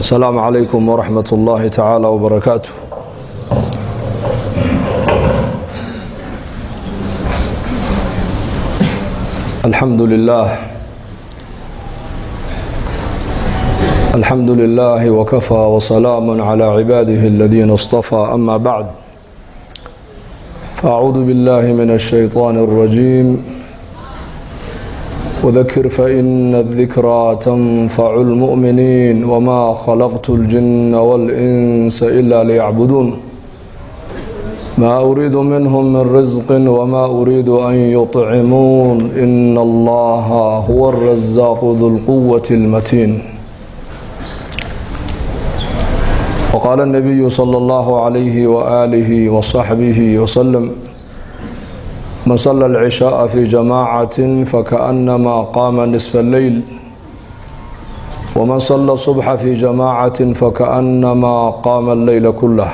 السلام عليكم ورحمة الله تعالى وبركاته. الحمد لله وكفى وسلام على عباده الذين اصطفى. أما بعد، فأعوذ بالله من الشيطان الرجيم. وذكر فإن الذكرى تنفع المؤمنين وما خلقت الجن والإنس إلا ليعبدون ما أريد منهم من رزق وما أريد أن يطعمون إن الله هو الرزاق ذو القوة المتين. وقال النبي صلى الله عليه وآله وصحبه وسلم: من صلى العشاء في جماعة فكأنما قام نصف الليل، ومن صلى الصبح في جماعة فكأنما قام الليل كله.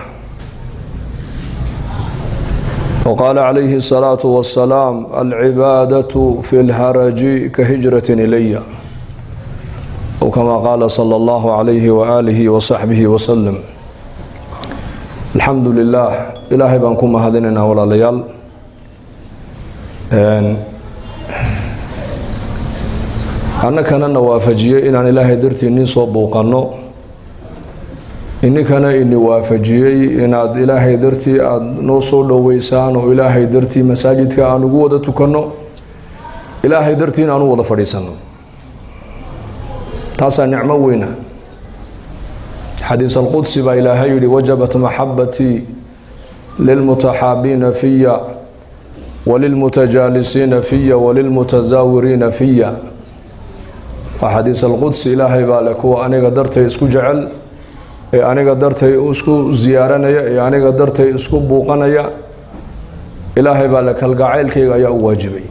وقال عليه الصلاة والسلام: العبادة في الهرج كهجرة إلي، وكما قال صلى الله عليه وآله وصحبه وسلم. الحمد لله. إلهي بانكم هذيننا ولا ليال annakana na waafajiyey inaan ilaahay dartii nin soo bouqanno, ininkana ini waafajiyey inaad ilaahay dartii aada noo soo dhoweysaan oo ilaahay dartii masaajidka aan ugu wada tukanno, ilaahay dartii aan u wada fadhiisanno. taasaa nicmo weyna. xadiis alqudsi baa ilaahay yidhi: wajabat maxabatii lilmutaxaabiina fiya walilmutajaalisiina fiya walilmutazaawiriina fiya. waa xadiis alqudsi. ilaahay baa leh kuwa aniga dartay isku jecel, ee aniga dartay isku ziyaaranaya, ee aniga dartay isku buuqanaya. ilaahay baa leh kalgacaylkayga ayaa u waajibay.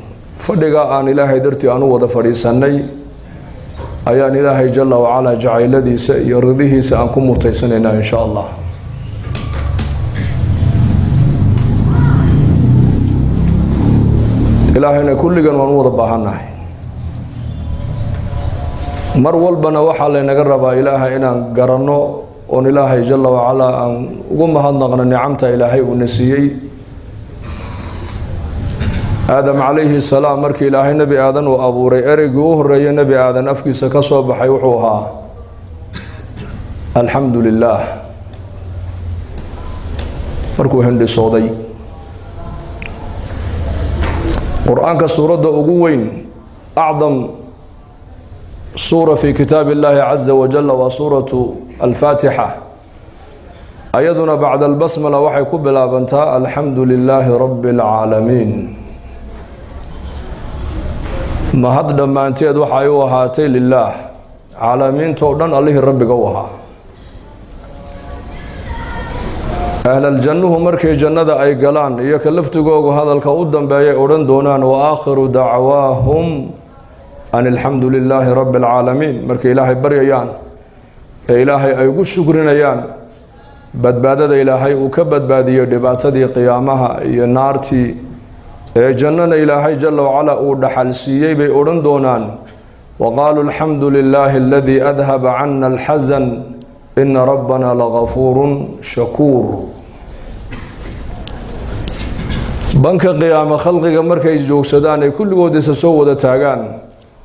fadhiga aan ilaahay dartii aan u wada fadhiisanay ayaan ilaahay jalla wacalaa jacayladiisa iyo ridihiisa aan ku mutaysanaynaa insha allah. ilaahayna kulligan waan u wada baahannahay. mar walbana waxaa laynaga rabaa ilaahay inaan garanno oon ilaahay jalla wacalaa aan ugu mahadnaqno nicamta ilaahay uuna siiyey. aadam calayhi salaam markii ilaahay nebi aadan uu abuuray, ereygii u horeeyay nebi aadan afkiisa ka soo baxay wuxuu ahaa alxamdu lilaah. markuu hindhisooday, qur-aanka suuradda ugu weyn, acdam suura fi kitaab illaahi caza wajalla waa suuratu alfaatixa. ayaduna bacda albasmala waxay ku bilaabantaa alxamdu lilaahi rabbi alcaalamiin. mahad dhammaanteed waxay u ahaatay lilaah, caalamiintoo dhan allihii rabbiga u ahaa. ahlaljannuhu markay jannada ay galaan iyo ka laftigoogu hadalka u dambeeyay odhan doonaan: wa aakhiru dacwaahum an alxamdu lilaahi rabbi alcaalamiin. markay ilaahay baryayaan ee ilaahay ay ugu shukrinayaan badbaadada ilaahay uu ka badbaadiyey dhibaatadii qiyaamaha iyo naartii, ee jannana ilaahay jalla wacalaa uu dhaxal siiyey, bay odhan doonaan: waqaaluu alxamdu lilaahi aladii adhaba cana alxasan ina rabbana lagafuurun shakuur. banka qiyaamo khalqiga markay joogsadaan ay kulligood isa soo wada taagaan,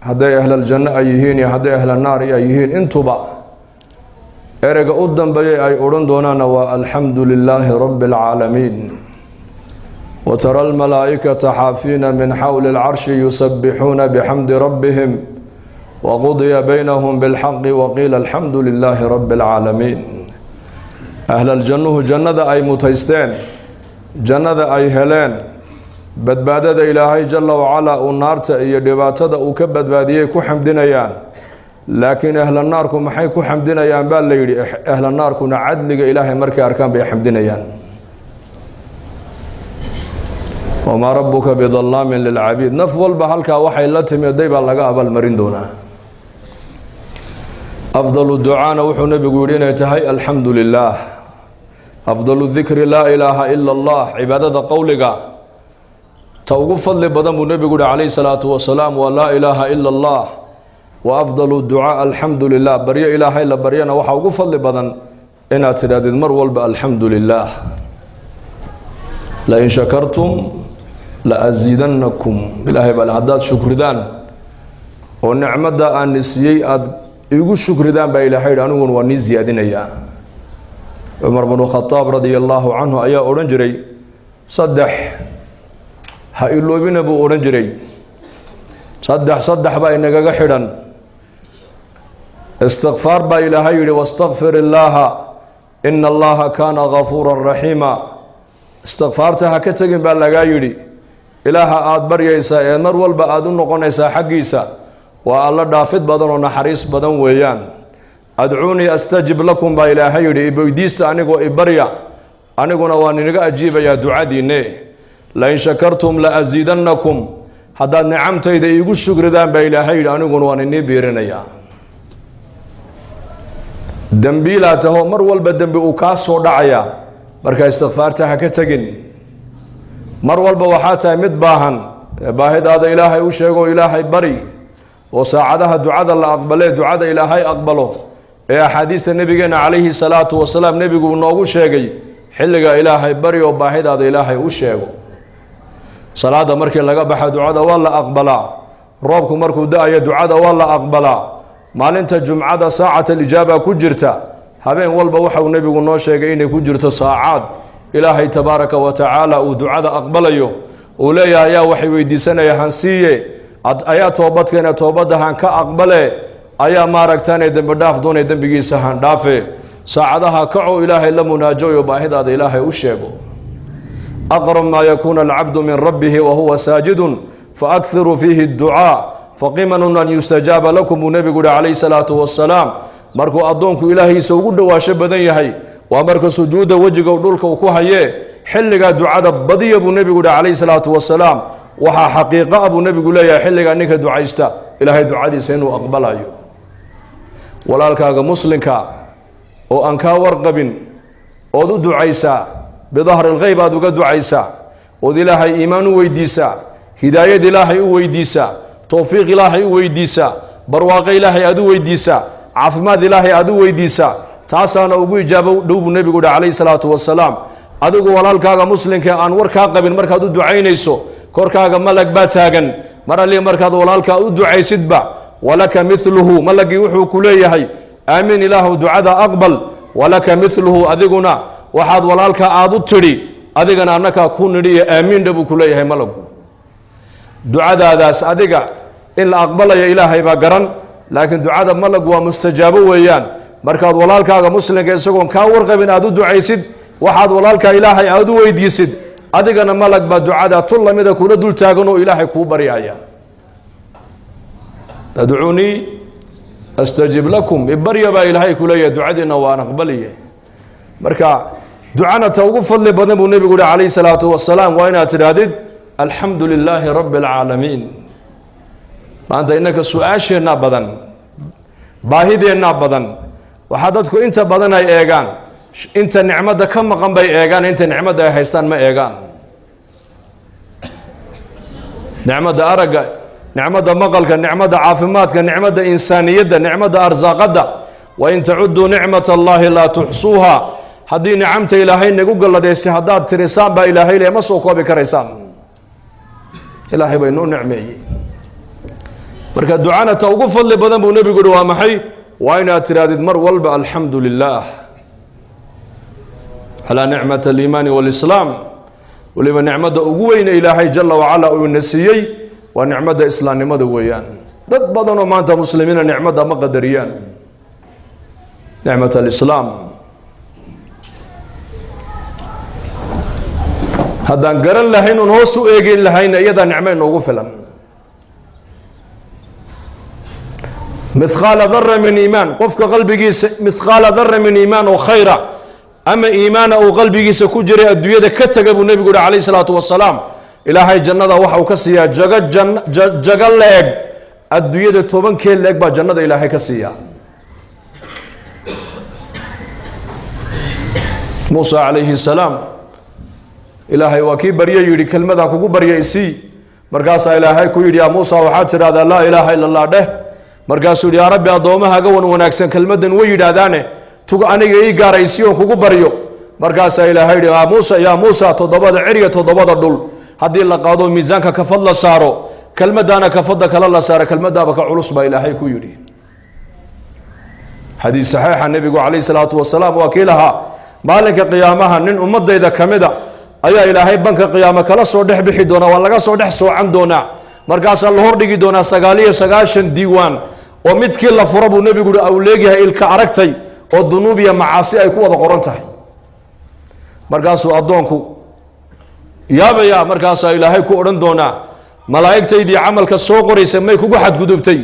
hadday ahlaljanno ay yihiin iyo hadday ahlalnaar ay yihiin, intuba ereyga u dambeeyay ay odhan doonaana waa alxamdu lilaahi rabbi alcaalamiin. watara almalaa'ikata xaafiina min xawli alcarshi yusabbixuuna bixamdi rabbihim waqudiya baynahum bilxaqi waqiila alxamdu lilaahi rabbi alcaalamiin. ahlaljannuhu jannada ay mutaysteen, jannada ay heleen, badbaadada ilaahay jalla wacalaa uu naarta iyo dhibaatada uu ka badbaadiyey ku xamdinayaan. laakiin ahlanaarku maxay ku xamdinayaan baa la yidhi? ahlanaarkuna cadliga ilaahay markay arkaan bay xamdinayaan. wamaa rabbuka bidallaamin lilcabiid. naf walba halkaa waxay la timiday baa laga abaalmarin doonaa. afdalu ducaana wuxuu nebigu yidhi inay tahay alxamdu lilaah. afdalu dikri laa ilaaha ila allah. cibaadada qowliga ta ugu fadli badan buu nebigu yihi calayhi salaatu wasalaam waa laa ilaaha ila allah. وأفضل الدعاء الحمد لله بريا إلهي لبريانا وحاو فضل بدن إن أتراد المر والب الحمد لله لئن شكرتم لأزيدنكم إلهي بالعداد شكر دان والنعمة دا أن نسيي يقول شكر دان بإلهي أنون ونزيادين إياه عمر بن الخطاب رضي الله عنه أيا أورنجري صدح هايلو بن أبو أورنجري صدح با إنك حدا استغفار با إلهي واستغفر الله إن الله كان غفورا رحيما استغفارتها كتجن با لغا يري إله آد بريسا نر والبا آد نقونيسا حقيسا والله دافد بدن ونحريس بدن ويان أدعوني أستجب لكم با إلهي يري إبويديست أنيقو إبريا أنيقو نواني نغا أجيب يا دعادي ني لئن شكرتم لأزيدنكم هذا نعمتي إذا يقول شكر دان با إلهي يري أنيقو نواني بيرنيا دنبيلاته مر والبا دنبي وكاسو دعيا marka istighfaarta ha ka tagin mar walba waxa tahay mid baahan baahidaada ilaahay u sheego ilaahay bari oo saacadaha ducada la aqbalay ducada ilaahay aqbalo ee ahadiista nabigeena kaleeyhi salaatu wasalaam nabigu noogu sheegay xilliga ilaahay bari oo baahidaada ilaahay u sheego salaada markii laga baxo ducada waa la aqbalaa roobku markuu da'ayo ducada waa la aqbalaa maalinta jumcada saacada ijaaba ku jirta habeen walba waxa uu nabigu noo sheegay inay ku jirto saacad ilaahay tabaaraka wa tacaala uu ducada aqbalayo uu leeyahay ayaa waxay weydiisanaya hansiye ayaa toobadkeena toobadahan ka aqbale ayaa maaragtay dambi dhaaf doonay dambigiisa han dhaafe saacadaha kaco ilaahay la munaajayo baahidaada ilaahay u sheego aqrab ma yakuna al-'abdu min rabbih wa huwa sajidun fa'akthiru fihi ad-du'a faqimanun an yustajaba lakum nabigu alayhi salatu wassalam markuu adoonku ilaahiisa ugu dhawaasho badan yahay waa marka sujuuda wajiga dhulka uu ku haye xilliga ducada badiya buu nabigu alayhi salatu wasalaam waxa xaqiiqa abu nabigu leeyahay xilliga ninka ducaysta ilaahay ducadiisa inuu aqbalayo walaalkaaga muslimka oo aan ka warqabin oo u ducaysa bidahar alghayb aad uga ducaysa oo ilaahay iimaan u weydiisa hidaayad ilaahay u weydiisa tawfiiq ilaahay u weydiisa barwaaqo ilaahay aad u weydiisa عافماد إلهي أدو ويديسا تاسانا ugu ijaabo dhow nabigu alayhi salaatu wasalaam adigu walaalkaaga muslimka aan warkaaga qabin markaad u ducaynayso korkaaga malag ba taagan marali markaad walaalka u ducaysidba walaka mithluhu malagi wuxuu ku leeyahay aamin ilaahu ducada aqbal walaka mithluhu adiguna waxaad walaalka aad u tiri adigana annaka ku nidhiye aamin dhabu ku leeyahay malagu ducadaadaas adiga in la aqbalayo ilaahay ba garan laakiin ducada malag waa mustajaabo weeyaan markaad walaalkaaga muslimka isagoon ka warqabin aad u ducaysid waxaad walaalka ilaahay aad u weydiisid adigana malag ba ducada tullamida kula dul taagan oo ilaahay ku bariyaya ad'uuni astajib lakum ibariya ba ilaahay kuleeyahay ducadina waan aqbaliye marka ducana ta ugu fadli badan buu nabigu alayhi salaatu wasalaam waa inaad tiraadid alxamdulillaahi rabbil aalamiin maanta innaka su'aasheena badan baahideena badan waxa dadku inta badan ay eegaan inta nicmada ka maqan bay eegaan inta nicmada ay haystaan ma eegaan nicmada araga nicmada maqalka nicmada caafimaadka nicmada insaaniyada nicmada arsaaqada wa in ta'uddu ni'mata allahi la tuhsuha hadii nicamta ilaahay nagu galadeysay hadaad tirisaan ba ilaahay leema soo koobi karaysaan ilaahay bay noo nicmeeyay marka ducana ta ugu fadli badan buu nabigu waa maxay waa inaad tiraadid mar walba alxamdulillaah ala nicmat al-iimaan wal-islaam waliba nicmada ugu weyn ilaahay jalla wa ala uu nasiyay waa nicmada islaamnimada weeyaan dad badan oo maanta muslimiina nicmada ma qadariyaan nicmat al-islaam haddaan garan lahayn oo hoos u eegin lahayn iyada nicmo inoogu filan مثقال ذرة من إيمان قفك قلبك مثقال ذرة من إيمان وخيرا أما إيمان أو قلبك سكجري الدنيا كتك أبو النبي عليه الصلاة والسلام إلهي جنة وحا وكسيا جغل لك الدنيا توبان كيل لك با جنة إلهي كسيا موسى عليه السلام إلهي وكي بريا يري كلمة كوكو بريا إسي مركاسا إلهي كو يري موسى وحاتر هذا لا إله إلا الله ده markaasuu yaa rabbi addoomahaga wan wanaagsan kelmaddan way yidhaahdaane tuga aniga ii gaaraysi oon kugu baryo markaasaa ilaahay yidhi yaa muusa toddobada ciriya toddobada dhul haddii la qaado miisaanka kafad la saaro kelmaddaana kafadda kale la saaro kelmaddaaba ka culus baa ilaahay ku yidhi xadiis saxiixa nebigu calayhi salaatu wasalaam waa kii lahaa maalinka qiyaamaha nin ummadayda ka mida ayaa ilaahay banka qiyaamo kala soo dhex bixi doonaa waa laga soo dhex soocan doonaa markaasaa la hordhigi doonaa 99 diiwaan oo midkii la furo buu nebigu yidhi uu leegyahay ilka aragtay oo dunuub iyo macaasi ay ku wada qoran tahay markaasuu addoonku yaabaya markaasaa ilaahay ku odhan doonaa malaa'igtaydii camalka soo qoraysa may kugu xadgudubtay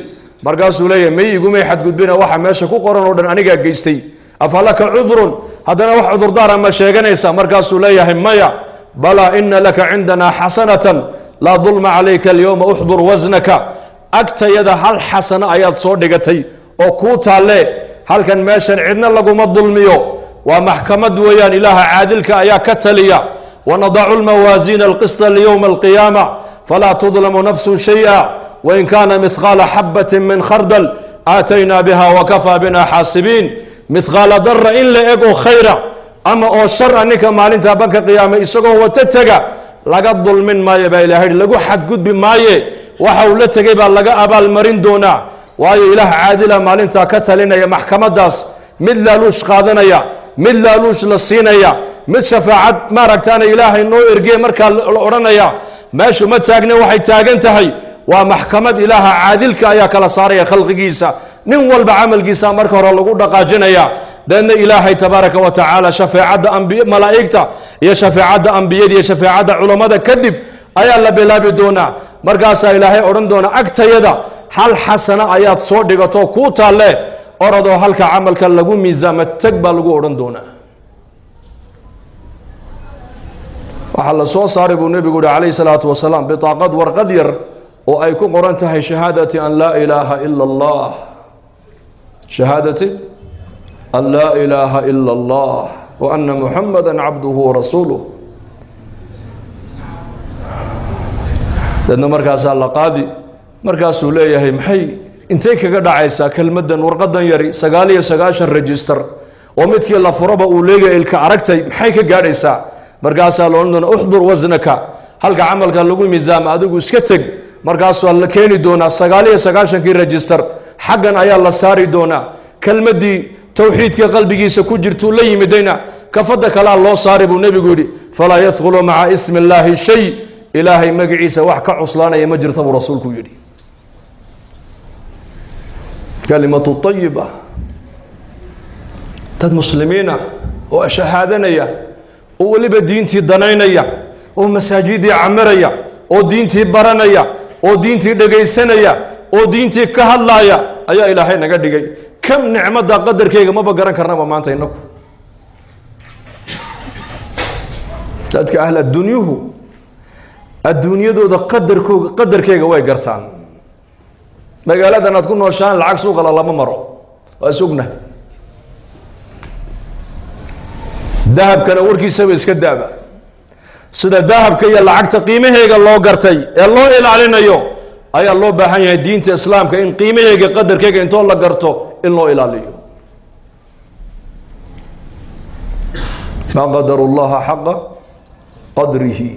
markaasuu leeyahay may igumay xadgudbina waxa meesha ku qoran oo dhan anigaa geystay afalaka cudrun haddana wax cudurdaara ma sheeganaysa markaasuu leeyahay maya balaa ina laka cindanaa xasanatan laa dulma calayka alyowma uxdur wasnaka agtayada hal xasano ayaad soo dhigatay oo kuu taalle halkan meeshan cidna laguma dulmiyo waa maxkamad weeyaan ilaaha caadilka ayaa ka taliya wanadacu lmawaasiina alqisطa liyowma alqiyaama falaa tudlamu nafsu shayئa wain kaana mihqaala xabati min khardal aataynaa biha wakafaa bina xaasibiin mihqaala dara in la eg oo khayra ama oo shara ninka maalinta banka qiyaame isagoo wata tega laga dulmin maayo baa ilahay lagu xadgudbi maaye waxa uu la tegay baa laga abaalmarin doonaa waayo ilaah caadila maalintaa ka talinaya maxkamadaas mid laaluush qaadanaya mid laaluush la siinaya mid shafaacad maaragtaana ilaahay noo ergee markaa la odhanaya meeshu ma taagna waxay taagan tahay waa maxkamad ilaaha caadilka ayaa kala saaraya khalqigiisa nin walba camalkiisa marka hore lagu dhaqaajinaya deedna ilaahay tabaaraka wa tacaala shafeecadda malaa'igta iyo shafeecadda ambiyada iyo shafeecadda culammada kadib ayaa la bilaabi doonaa markaasaa ilaahay odhan doona agtayada hal xasano ayaad soo dhigato kuu taalle oradoo halka camalka lagu miisaamo teg baa lagu odhan doonaa waxaa la soo saaray buu nebigu yihi calayhi salaatu wasalaam bitaaqad warqad yar oo ay ku qoran tahay shahaadati an laa ilaaha ila allah shahaadati an laa ilaaha ila allah wa ana muxamada cabduhu warasuuluh dadna markaasaa la qaadi markaasuu leeyahay maxay intay kaga dhacaysaa kelmaddan warqadan yari 99 register oo midkii la furaba uu leeyahay ilka aragtay maxay ka gaadhaysaa markaasaa la odhan doona uxdur wasnaka halka camalka lagu miisaamo adigu iska teg markaasuu la keeni doonaa 99kii register xaggan ayaa la saari doonaa kelmaddii towxiidka qalbigiisa ku jirtuu la yimidayna kafadda kalaa loo saari buu nebigu yidhi falaa yadkhulu maca ismi illaahi shay ilaahay magaciisa wax ka cuslaanaya ma jirta buu rasuulku yidhi kalimatu tayiba dad muslimiina oo shahaadanaya oo weliba diintii danaynaya oo masaajidii camiraya oo diintii baranaya oo diintii dhegaysanaya oo diintii ka hadlaaya ayaa ilaahay naga dhigay kam nicmada qadarkeyga maba garan karnaba maanta inagu dadka ahla dunyuhu adduunyadooda qadarkeyga way gartaan magaaladan aad ku nooshaan lacag suuqa lama maro waa sugna dahabkana warkiisaba iska daaba sida dahabka iyo lacagta qiimaheega loo gartay ee loo ilaalinayo ayaa loo baahan yahay diinta islaamka in qiimaheega qadarkeyga intoo la garto in loo ilaaliyo ma qadaru llaha xaqa qadrihi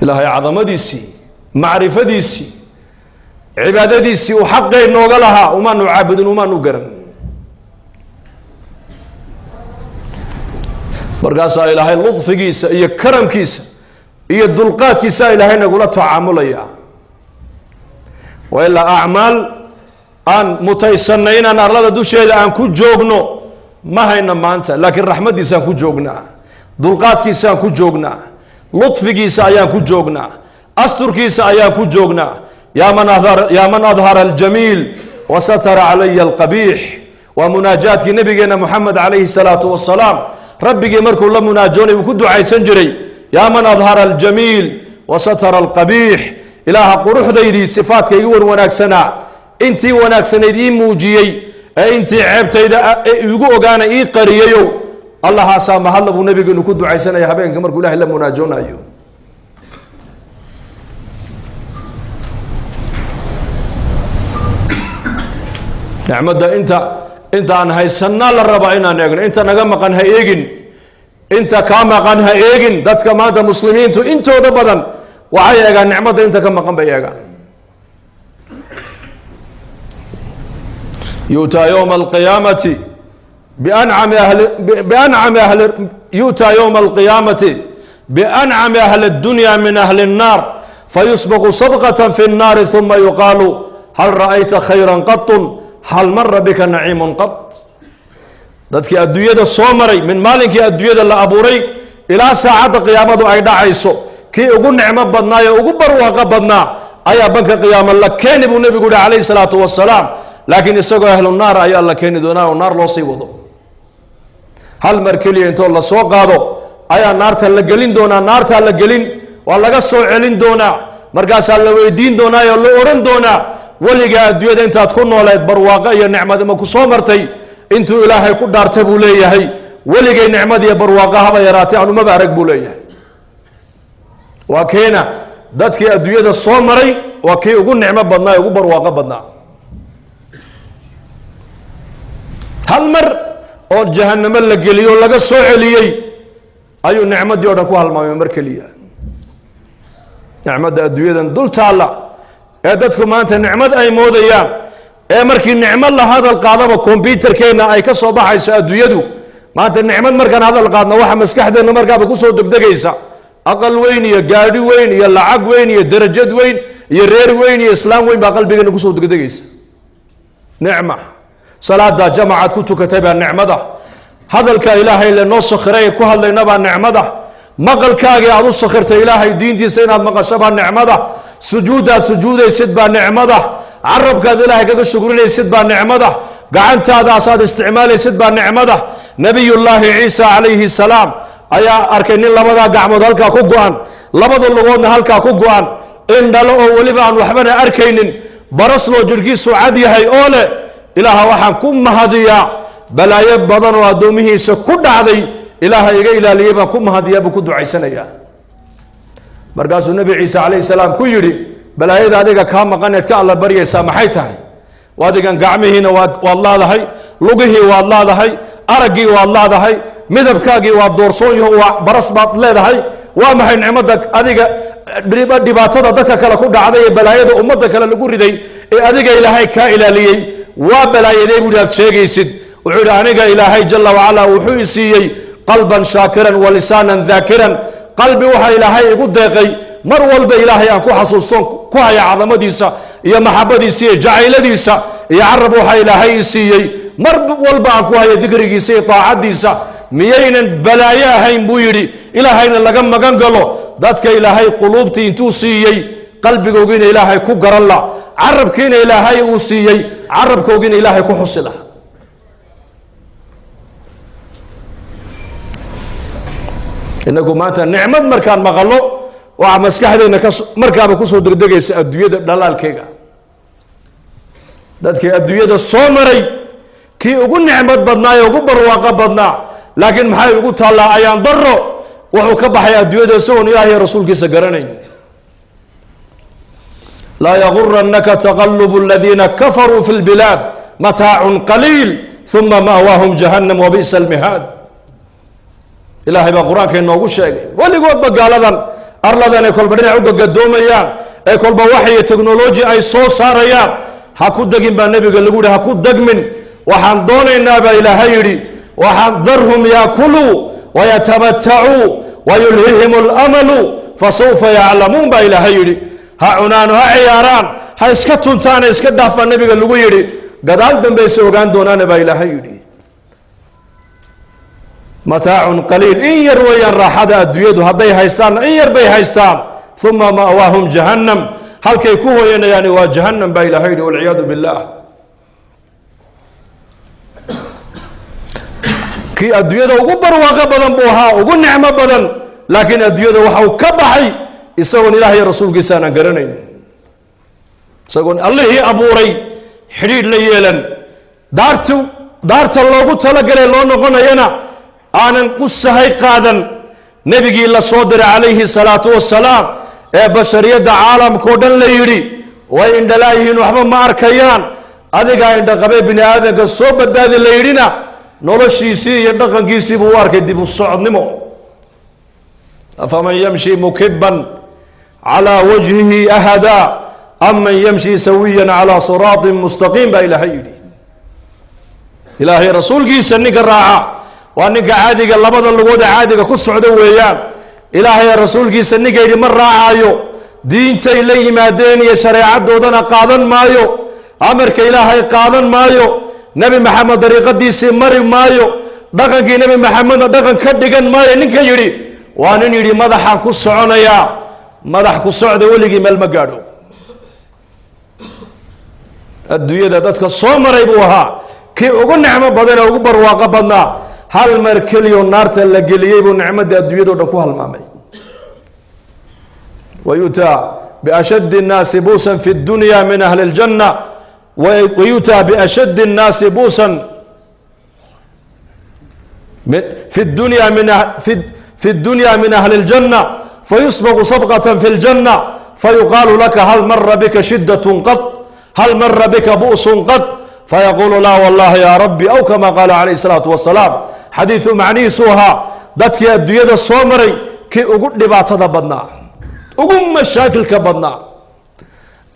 ilaahay cadamadiisii macrifadiisii cibaadadiisii uu xaqay nooga lahaa umaanu caabudin umaanu garan markaasaa ilaahay ludfigiisa iyo karamkiisa iyo dulqaadkiisa ilaahay nagula tacaamulaya waa ilaa acmaal aan mutaysanay inaan arlada dusheeda aan ku joogno ma hayna maanta laakiin raxmaddiisaan ku joognaa dulqaadkiisaan ku joognaa ludfigiisa ayaan ku joognaa asturkiisa ayaan ku joognaa yaa man adhara aljamiil wasatara calaya alqabiix waa munaajaadkii nabigeena moxamed calayhi salaatu wasalaam rabbigii markuu la munaajoonay uu ku ducaysan jiray yaa man adhara aljamiil wasatara alqabiix ilaaha quruxdaydii sifaadka igi wanwanaagsanaa intii wanaagsanayd ii muujiyey ee intii ceebtayda igu ogaana ii qariyayow allahaasaa mahadla buu nabigeenu ku ducaysanaya habeenka markuu ilaahay la munaajoonayo nicmada intaan haysanaa la raba inaan eegno, inta naga maqan ha eegin, inta ka maqan ha eegin. dadka maanta muslimiintu intooda badan waxay eegaan nicmada inta ka maqan bay eegaan. يؤتى يوم القيامة يؤتى يوم القيامة بأنعم أهل الدنيا من أهل النار فيسبق صبغة في النار ثم يقال هل رأيت خيرا قط هل مر بك نعيم قط. dadkii adduunyada soo maray min maalinkii adduunyada la abuuray ilaa saacada qiyaamadu ay dhacayso kii ugu nicmo badnaa ee ugu barwaaqo badnaa ayaa banka qiyaamo la keeni buu nabigu yiri calayhi salaatu wasalaam. laakiin isagoo ahlu naar ayaa la keeni doonaa oo naar loo sii wado. hal mar keliya intoo la soo qaado ayaa naarta la gelin doonaa. naarta la gelin waa laga soo celin doonaa. markaasaa la weydiin doonaa oo la oran doonaa weligaa adduunyada intaad ku nooleed barwaaqo iyo nicmad ma ku soo martay? intuu ilaahay ku dhaartay buu leeyahay weligay nicmad iyo barwaaqo haba yaraatay aan umaba arag buu leeyahay. waa keena dadkii adduunyada soo maray waa kii ugu nicmo badnaa ee ugu barwaaqo badnaa. hal mar oo jahannamo la geliyo laga soo celiyey ayuu nicmadii oo dhan ku halmaamay mar keliya. nicmada adduunyadan dul taalla ee dadku maanta nicmad ay moodayaan, ee markii nicmad la hadal qaadaba kombyuutarkeenna ay ka soo baxayso adduunyadu. maanta nicmad markaan hadal qaadno waxa maskaxdeenna markaaba kusoo degdegaysa aqal weyn iyo gaadhi weyn iyo lacag weyn iyo darajad weyn iyo reer weyn iyo islaam weyn baa qalbigeena kusoo degdegaysa. nicma salaada jamacad ku tukatay baa nicmada. hadalka ilaahay le noo sakhiray ku hadlayna baa nicmada. maqalkaagii aad u sakhirtay ilaahay diintiisa inaad maqasho baa nicmada. sujuudaad sujuudaysid baa nicmada. carabkaad ilaahay kaga shukrinaysid baa nicmada. gacantaadaasaad isticmaalaysid baa nicmada. nabiyullaahi ciisa calayhi salaam ayaa arkay nin labadaa gacmood halkaa ku go-an, labada lugoodna halkaa ku go-an, indhalo oo weliba aan waxbana arkaynin, barasloo jirhkiisu cad yahay oo leh ilaaha waxaan ku mahadiyaa balaayo badan oo addoomihiisa ku dhacday ilaaha iga ilaaliyey baan ku mahadiyaa buu ku ducaysanayaa. markaasuu nebi ciise calayhi salaam ku yidhi balaayada adiga kaa maqaneed ka alla baryaysaa maxay tahay? adigan gacmihiina waad laadahay, lugihii waad laadahay, araggii waad laadahay, midabkaagii waa doorsoon yaho waa baras baad leedahay. waa maxay nicmada adiga dhibaatada dadka kale ku dhacday ee balaayada ummadda kale lagu riday ee adiga ilaahay kaa ilaaliyey waa balaayadee buu aad sheegaysid? wuxuu yidhi aniga ilaahay jalla wacala wuxuu i siiyey qalban shaakiran wa lisaanan daakiran. qalbi waxaa ilaahay igu deeqay mar walba ilaahay aan ku xasuusto ku haya cadamadiisa iyo maxabadiisa iyo jacayladiisa, iyo carab waxaa ilaahay i siiyey mar walba aan ku hayo dikrigiisa iyo taacadiisa. miyaynan balaayo ahayn buu yidhi ilaahayna laga magan galo dadka ilaahay quluubtii intuu siiyey qalbigoogiina ilaahay ku garan la, carabkiina ilaahay uu siiyey carabkoogiina ilaahay ku xusi la. inagu maanta nicmad markaan maqalo waxaa maskaxdeena markaaba kusoo degdegaysa adduunyada dhalaalkeega. dadkii adduunyada soo maray kii ugu nicmad badnaa ee ugu barwaaqo badnaa, laakiin maxay ugu taallaa ayaan daro wuxuu ka baxay adduunyada isagoon ilaahay iyo rasuulkiisa garanayn. laa yagurannaka taqalubu aladiina kafaruu fi lbilaad mataacun qaliil uma ma'waahum jahannam wabi'sa almihaad. ilaahay baa qur-aanka inoogu sheegay weligoodba gaaladan arladan ay kolba dhinac u gagadoomayaan ee kolba wax iyo technology ay soo saarayaan ha ku degin baa nebiga lagu yihi ha ku degmin. waxaan doonaynaa baa ilaahay yidhi waxaan darhum yaakuluu wayatamatacuu wayulhihim alamalu fasawfa yaclamuun baa ilaahay yidhi. ha cunaano ha ciyaaraan ha iska tuntaane iska dhaaf baa nebiga lagu yidhi, gadaal dambayse ogaan doonaana baa ilaahay yidhi. mataacun qaliil in yar weeyaan raaxada adduunyadu hadday haystaanna in yar bay haystaan. uma ma'waahum jahannam halkay ku hooyanayaan waa jahannam baa ilaahay yidhi walciyaadu billaah. kii adduunyada ugu barwaaqo badan buu ahaa ugu nicmo badan, laakiin adduunyada waxa uu ka baxay isagoon ilaah iyo rasuulkiisa aanan garanayn, isagoon allihii abuuray xidhiidh la yeelan, daarta loogu talagalay loo noqonayana aanan u sahay qaadan. nebigii la soo diray calayhi salaatu wasalaam ee bashariyadda caalamkao dhan la yidhi way indhalaayihiin waxba ma arkayaan, adigaa indhaqabee bini aadanka soo badbaadi la yidhina noloshiisii iyo dhaqankiisii buu u arkay dib u socodnimo. afaman yamshi mukiban calaa wajhihi ahada am man yamshi sawiyan calaa siraatin mustaqiim baa ilaahay yidhi. ilaahay rasuulkiisa ninka raaca waa ninka caadiga labada lugooda caadiga ku socda weeyaan. ilaahay rasuulkiisa ninka yidhi ma raacaayo, diintay la yimaadeen iyo shareecadoodana qaadan maayo, amarka ilaahay qaadan maayo, nebi maxamed dariiqadiisii mari maayo, dhaqankii nebi maxamedna dhaqan ka dhigan maayo ninka yidhi waa nin yidhi madaxaan ku soconayaa. madax ku socda weligii meel ma gaadho. adduunyada dadka soo maray buu ahaa kii ugu nicmo badan ee ugu barwaaqo badnaa. hal mar keliyo naarta la geliyey buu nicmadda adduunyadao dhan ku halmaamay. wayutaa biashaddi nnaasi buusan fi dunya min ahli ljanna wayutaa biashaddi nnaasi buusan fi dunya min ahli ljanna fayusbaqu sabqatan fi ljanna fayuqaalu laka hal mara bika shiddatun qad hal mara bika bu'sun qad fayaqulu laa wallahi ya rabbi aw kama qaala calayhi salaatu wasalaam. xadiidu macnihiisu ahaa dadkii adduunyada soo maray kii ugu dhibaatada badnaa, ugu mashaakilka badnaa,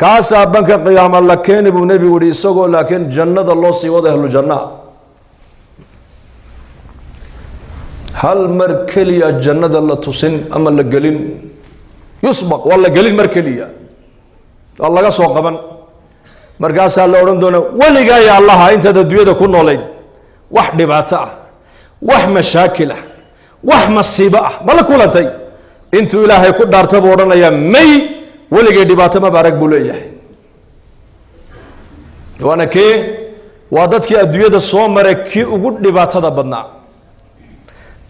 kaasaa banka qiyaama la keeni buu nebigu yihi, isagoo laakiin jannada loo sii wada ahlu janna. hal mar keliya jannada la tusin ama la gelin, yusbaq waa la gelin mar keliya, waa laga soo qaban. markaasaa la odhan doona weligaa ya allaha intaad adduunyada ku noolayd wax dhibaato ah, wax mashaakil ah, wax masiibo ah ma la kulantay? intuu ilaahay ku dhaarta buu odhanayaa may, weligay dhibaato maba arag buu leeyahay. waana kee? waa dadkii adduunyada soo maray kii ugu dhibaatada badnaa,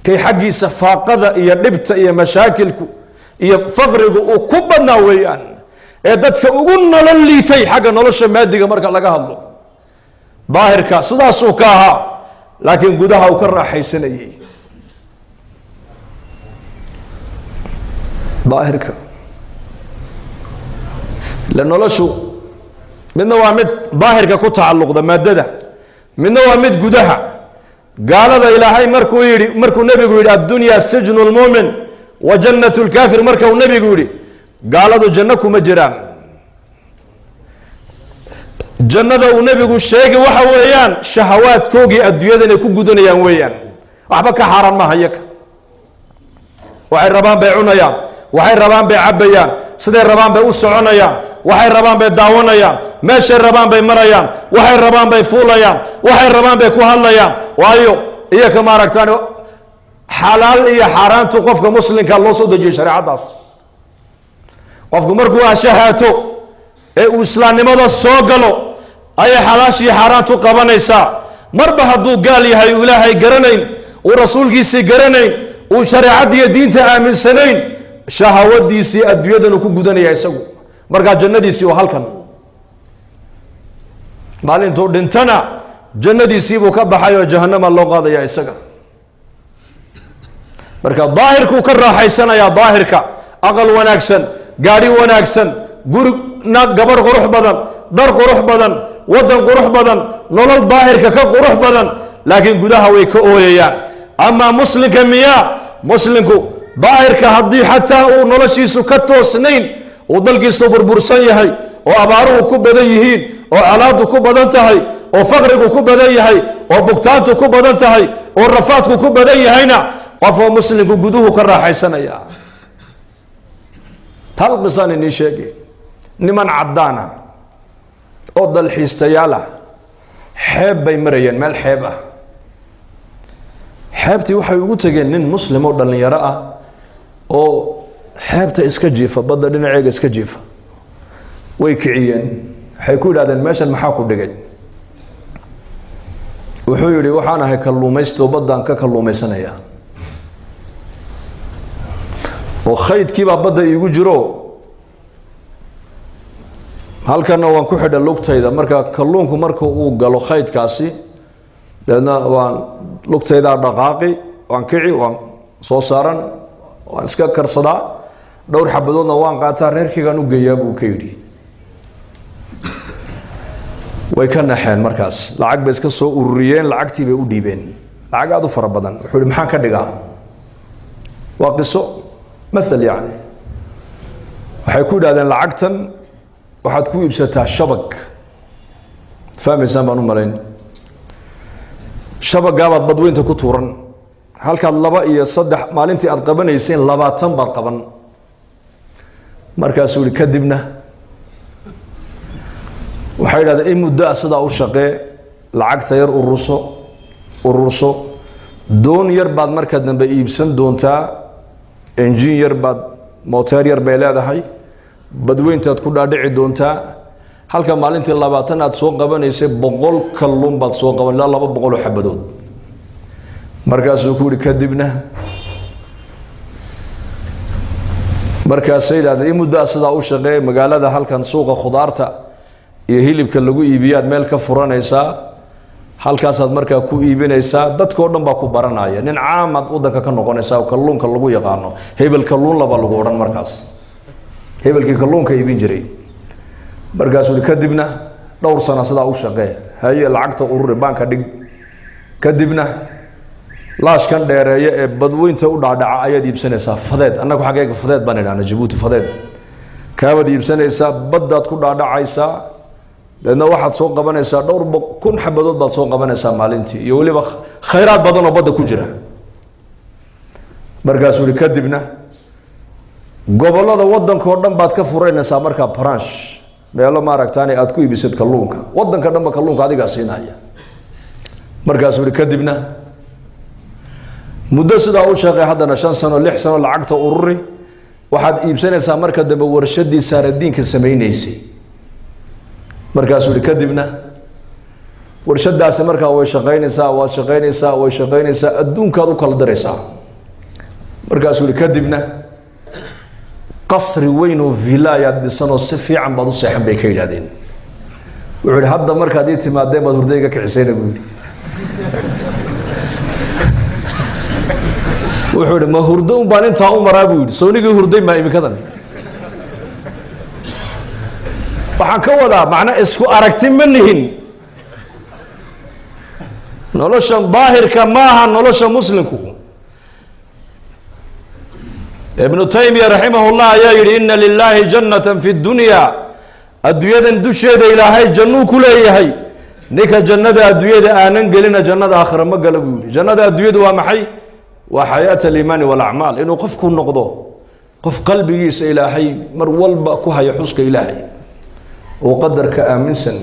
kay xaggiisa faaqada iyo dhibta iyo mashaakilku iyo faqrigu uu ku badnaa weeyaan, ee dadka ugu nolol liitay xagga nolosha maadiga marka laga hadlo. daahirka sidaasuu ka ahaa, laakiin gudaha uu ka raaxaysanayay. daahirka le noloshu midna waa mid daahirka ku tacalluqda maadada, midna waa mid gudaha. gaalada ilaahay markuu nebigu yidhi addunya sijnu lmuumin wa jannatu lkaafir, marka uu nebigu yidhi gaaladu janno kuma jiraan. jannada uu nebigu sheegay waxa weeyaan shahawaadkoogii adduunyada inay ku gudanayaan weeyaan, waxba ka xaaraan maaha iyaga. waxay rabaan bay cunayaan, waxay rabaan bay cabbayaan, siday rabaan bay u soconayaan, waxay rabaan bay daawanayaan, meeshay rabaan bay marayaan, waxay rabaan bay fuulayaan, waxay rabaan bay ku hadlayaan. waayo iyaka maaragtaan xalaal iyo xaaraantu qofka muslimka loo soo dejiyey shareecadaas. qofku markuu ashahaato ee uu islaamnimada soo galo ayay xalaashii xaaraantu qabanaysaa. marba hadduu gaal yahay, uu ilaahay garanayn, uu rasuulkiisii garanayn, uu shareecaddiiyo diinta aaminsanayn, shahawadiisii adduunyadan uu ku gudanaya isagu. markaa jannadiisii waa halkan. maalintuu dhintana jannadiisii buu ka baxay oo jahannama loo qaadaya isaga. marka daahirkuu ka raaxaysanayaa, daahirka aqal wanaagsan, gaadhi wanaagsan, guri gabadh qurux badan, dhar qurux badan, waddan qurux badan, nolol daahirka ka qurux badan, laakiin gudaha way ka ooyayaan. amaa muslimka miyaa? muslimku daahirka haddii xataa uu noloshiisu ka toosnayn, uu dalkiisu burbursan yahay, oo abaaruhu ku badan yihiin, oo colaadu ku badan tahay, oo faqrigu ku badan yahay, oo bugtaantu ku badan tahay, oo rafaadku ku badan yahayna, qofoo muslimku guduhu ka raaxaysanaya. hal qisaan inii sheegi, niman caddaana oo dalxiistayaal ah xeeb bay marayeen, meel xeeb ah. xeebtii waxay ugu tegeen nin muslim oo dhallinyaro ah oo xeebta iska jiifa, badda dhinaceega iska jiifa. way kiciyeen, waxay ku yidhahdeen meeshan maxaa ku dhigay? wuxuu yidhi waxaan ahay kalluumaysto, baddaan ka kalluumaysanaya, oo khaydkiibaa badda iigu jiro, halkana waan ku xidha lugtayda. marka kalluunku marka uu galo khaydkaasi, deedna waan lugtaydaa dhaqaaqi, waan kici, waan soo saaran, waan iska karsadaa, dhowr xabadoodna waan qaataa, reerkaygaan u geeyaa buu ka yidhi. way ka naxeen markaas lacag bay iska soo ururiyeen lacagtii bay u dhiibeen lacag aad u fara badan wuxuu maxaan ka dhigaa waa qiso مثل يعني waxay ku yiraahdeen lacagtan waxaad ku iibsataa shabag fahmaysan baan u malayn shabagaad badweynta ku tuuran halka 2 iyo 3 maalintii aad qabanayseen 20 baad qaban markaas uu kadibna waxay yiraahdeen in muddo asada u shaqee lacagta yar ururso doon yar baad marka dambe iibsan doontaa engineer baad motor yar bay leedahay badweyntaad ku dhaadhici doontaa halka maalintii 20 aad soo qabanaysay 100 kalluun baad soo qaban ilaa 200 xabadood markaas uu ku yiri kadibna markaas sayidada in muddo asada u shaqeey magaalada halkan suuqa khudaarta iyo hilibka lagu iibiyaad meel ka furanaysaa halkaas aad markaa ku iibinaysaa dadkoo dhan baa ku baranaya nin caamad wadanka ka noqonaysa kalluunka lagu yaqaano hebel kalluun laba lagu oran markaas hebelkii kalluunka iibin jiray markaas uu kadibna dhowr sano sida u shaqeey hay lacagta urur banka dhig kadibna laashkan dheereeyo ee badweynta u dhaadhaca ayaad iibsanaysaa fadeed annagu xageega fadeed baan idhaana Djibouti fadeed kaabad iibsanaysaa baddaad ku dhaadhacaysaa dadna waxaad soo qabanaysaa dhowr kun xabadood baad soo qabanaysaa maalintii iyo waliba khayraad badan oo badda ku jira markaas uu kadibna gobolada wadanka oo dhan baad ka fureynaysaa marka branch meelo ma aragtaan aad ku iibisad kalluunka wadanka dhanba kalluunka adiga siinaya markaas uu kadibna muddo sida uu shaqay haddana 5 sano 6 sano lacagta ururi waxaad iibsanaysaa marka dambe warshadii saaradiinka sameeynaysi markaas uu kadibna warshadaas marka way shaqeynaysaa adduunka aad u kala daraysaa markaas uu kadibna qasri weyn oo villa dhisano si fiican baad u seexan bay ka yiraahdeen wuxuu hadda marka ay timaadeen baad hurdayga ka cisayna buu wuxuu ma hurdo u baan inta u maraa buu soonigii hurday ma imikadan waxaan ka wadaa macna isku aragti ma nihin nolosha daahirka maaha nolosha muslimku ابن تيمية رحمه الله يقول إن لله جنة في الدنيا الدنيا دشيد إلهي جنو كلها هي نك جنة الدنيا آنن قلنا جنة آخر ما قلبوا جنة الدنيا ومحي وحياة الإيمان والأعمال إنه قفك النقضة قف قلبي يس إلهي مرول بأكوها يحسك إلهي وقدرك آمن سن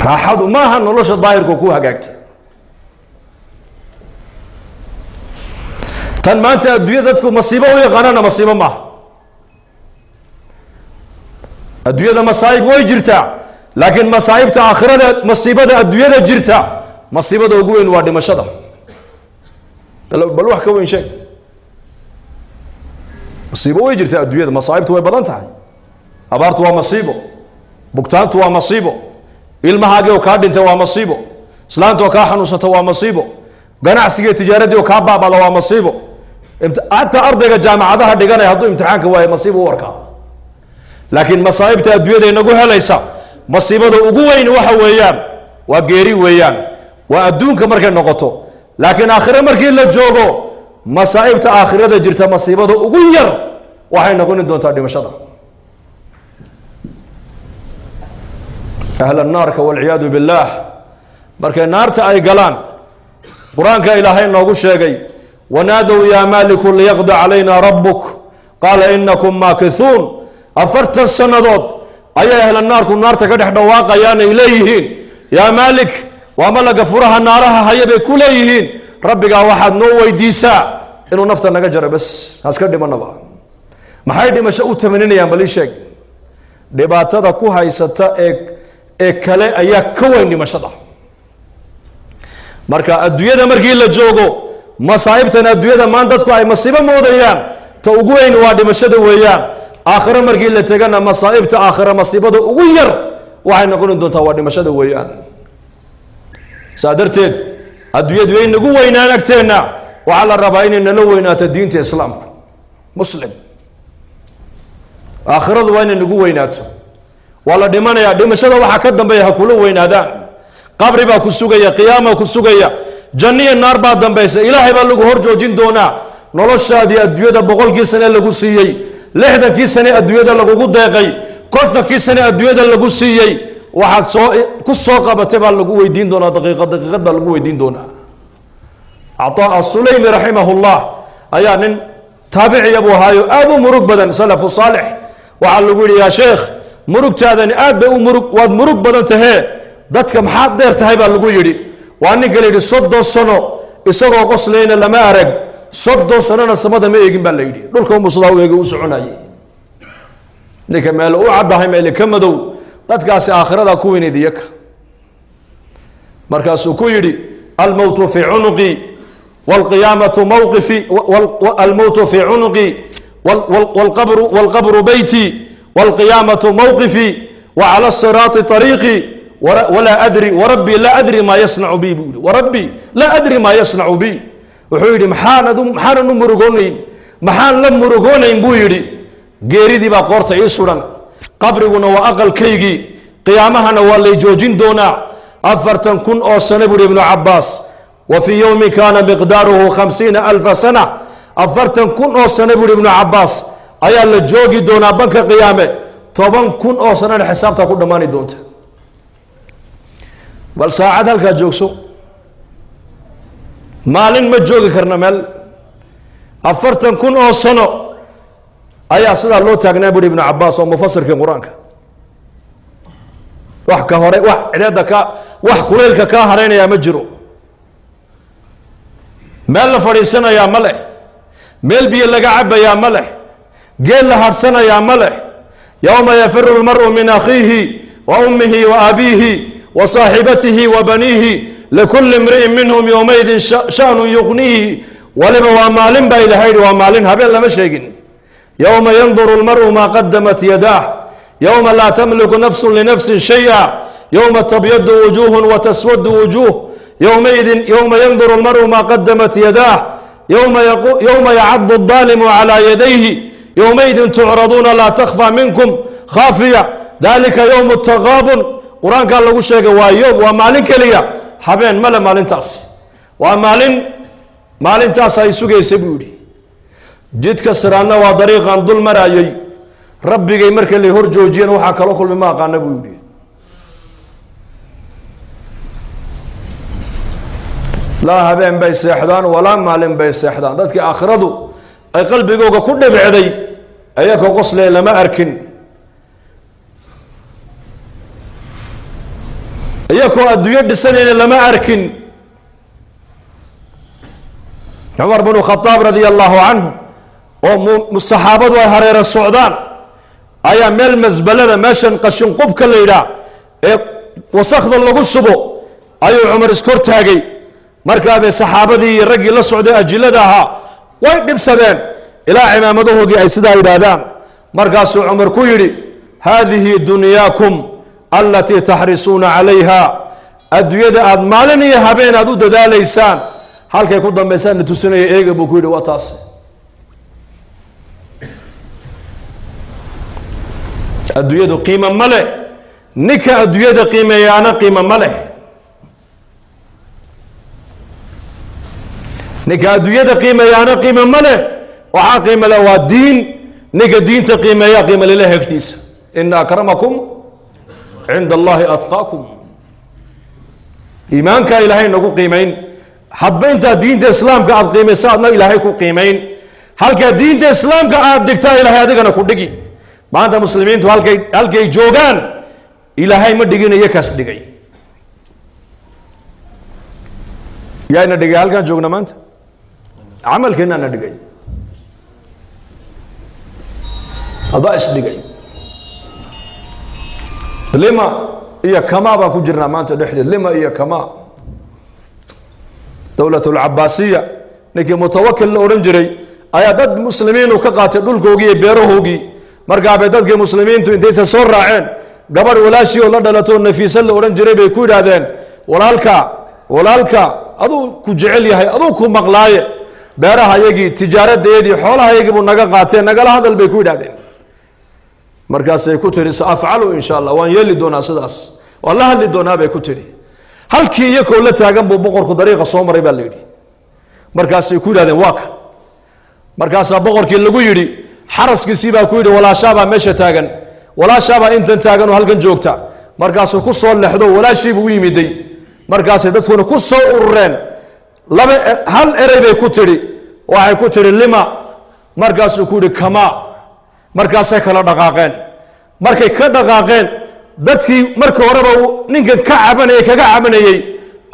راحوا ما هنولش الظاهر كوكوها قاكت tan maanta adduunyada dadku masiibo u yaqaanana masiibo ma adduunyada masaa'ib way jirtaa laakiin masaa'ibta aakhirada masiibada adduunyada jirta masiibada ugu weyn waa dhimashada bal wax ka weyn sheeg masiibo way jirtaa adduunyada masaa'ibtu way badan tahay abaartu waa masiibo bugtaantu waa masiibo ilmahaaga oo ka dhintay waa masiibo islaantu oo ka xanuunsata waa masiibo ganacsiga tijaaradii oo ka baabada waa masiibo حتى أرضك جامعة هذا دقنا هذو امتحانك وهي مصيبة وركا لكن مصائب تأدوية نقولها ليس مصيبة وقوين وحويان وغيري ويان وأدونك مركز نقطه لكن آخر مركز للجوغو مصائب تآخرة جرت مصيبة وقوير وحين نقول دون تادي مشاطة أهل النار والعياذ بالله مركز النار تأي قلان قرآن كإلهي نقول شيء ونادوا يا مالك ليقضي علينا ربك قال إنكم ماكثون أفرت السندود أي أهل النار كن نار تكدح دواقا يانا إليهين يا مالك وملك فرها نارها هيا بكليهين ربك واحد نووي ديسا إنه نفتا نجر بس هسكر دي منبا ما حيدي ما شاء تمنين يا مالي شيك دي باتا كوها يستا كالي أيا كوين دي مشادا مركا الدوية مركي إلا جوغو مصائبتنا الدنيا ما أنتك أي مصيبة موضيان توقوين وادي مشهد ويان آخر مركي اللي تجنا مصائب آخر مصيبة وغير وحين نقول دون توادي مشهد ويان سادرتين الدنيا دوين نقوين أنا كتيرنا وعلى الربعين نلوين الدين الإسلام مسلم aakhiradu waa inay nagu weynaato waa la dhimanayaa dhimashada waxaa ka dambeeya ha kula weynaadaan qabri baa ku sugaya qiyaama ku sugaya janno iyo naar baa dambaysa ilaahay baa lagu hor joojin doonaa noloshaadii adduunyada 100kii sane lagu siiyey 60kii sane adduunyada lagugu deeqay 50kii sane adduunyada lagu siiyey waxaad ku soo qabatay baa lagu weydiin doonaa daqiiqad baa lagu weydiin doonaa Ataa as-Sulaymi rahimahullah ayaa nin taabici abu haayo aad u murug badan salafu saalix waxa lagu yiri ya sheekh murugtaadani aad bay u murug waad murug badan tahay dadka maxaad dheer tahay baa lagu yiri waa nin kale yiri 30 sano isagoo qoslayna lama arag 30 sanana samada ma eegin baa la yiri dhulka muusada u eegay u soconayay ninka meel u cadahay meel ka madow dadkaasi aakhirada ku weyneediyaka markaasuu ku yiri al-mawtu fi unuqi والقيامة موقفي والموت في عنقي والقبر بيتي والقيامة موقفي وعلى الصراط طريقي ولا أدري وربي لا أدري ما يصنع بي وربي لا أدري ما يصنع بي وحيدي محان نمرغونين محان لمرغونين بويدي غيري با قورتا يسودان قبرغنا وأقل كيغي قيامهنا واللي جوجين دونا أفرتن كن أو سنبور ابن عباس وفي يوم كان مقداره 50,000 سنة أفرتن كن أو سنبور ابن عباس أيا اللي جوجي دونا بنك قيامة طبعا كن أو سنة الحساب تكون دماني دونت بل ساعد هلك جوكسو مالين ما جوجي كرنمل أفرتن كن أو سنة أيا سيدا لو تاغنا بور ابن عباس ومفسر كقرآن wax ka hore wax ciidada ka wax kuleelka ka hareynaya ma jiro meel la fariisanaya ma leh meel biyo laga cabaya ma leh geel la harsanaya ma leh yawma yafiru almar'u min akhihi wa ummihi wa abihi wa sahibatihi wa banihi likulli imri'in minhum yawmaydin sha'nun yughnihi waliba wa maalin ba ilaahay wa maalin habeen lama sheegin yawma yanzuru almar'u ma qaddamat yadahu يوم لا تملك نفس لنفس شيئا يوم تبيض وجوه وتسود وجوه يوم ينظر المرء ما قدمت يداه يوم يعض الظالم على يديه يومئذ تعرضون لا تخفى منكم خافية ذلك يوم التغابن قرآن قال له شيء ويوم ومالين كليا حبين ملا مالين تاس مالين تاس هاي سوق يسبودي جد كسرنا وطريقا ظل مرايي ربي جاي مركل اللي هور جوجين وحكى له كل ما قال نبودي لا هبين بيس يحضان ولا مالين بيس يحضان ذاتك آخرته أي قلبي جوجا كل بعدي أياك غسل لما أركن أياك الديود السنة لما أركن عمر بن الخطاب رضي الله عنه والصحابة وهرير السعودان أيا ميل مزبلة ماشن قشن قب كليلا وسخذ اللغو السبو أيو عمر اسكور تاقي مركب الصحابة دي الرجل السعودية أجلدها ويقب سدين إلى عمامته أي سدا إرادان مركز عمر كويري هذه دنياكم التي تحرصون عليها أدوية أدمالني هبين أدو دا ليسان هل كيكون دميسان نتسنى إيقبو كويري وطاس أدوية قيمة مله نك أدوية قيمة يانا قيمة مله نك أدوية قيمة يانا قيمة مله وحا قيمة له الدين نك دين تقيمة يا قيمة لله اكتيس إن أكرمكم عند الله أتقاكم إيمانك إلهي نقول قيمين حبين تا دين الإسلام كأد قيمة سادنا إلهي كو قيمين هل كدين الإسلام كأد دكتا إلهي هذا كنا كودقي ما أنت مسلمين تو هل كي جوجان إلهي ما دقينا يكاس دقي يا إن دقي هل كان جوجنا ما أنت عمل كنا ندقي هذا إيش دقي لما هي كما باكو جرنا ما أنت نحدث لما هي كما دولة العباسية نكي متوكل لأورنجري أيادات مسلمين وكقاتل دول كوجي بيروهوجي markaa bay dadkii muslimiintu intaysa soo raaceen gabar walaashii oo la dhalato nafiisa la oran jiray bay ku yiraahdeen walaalka aduu ku jecel yahay aduu ku maqlaaye beeraha yagii tijaaradeedii xoolaha yagii buu naga qaateen nagala hadal bay ku yiraahdeen markaasay ku tiri saafcalu insha Allah waan yeeli doonaa sidaas wallahi hadli doonaa bay ku tiri halkii iyagoo la taagan buu boqorku dariiqa soo maray baa leeyahay markaasay ku yiraahdeen waa kan markaasaa boqorkii lagu yidhi xaraskiisii baa ku yidhi walaashaabaa meesha taagan walaashaabaa intan taagan oo halkan joogta markaasuu ku soo leexdo walaashiibuu u yimiday markaasay dadkuna ku soo urureen hal erey bay ku tidhi waxay ku tidhi lima markaasuu ku yidhi kama markaasay kala dhaqaaqeen markay ka dhaqaaqeen dadkii marka horeba ninkan kaga cabanayay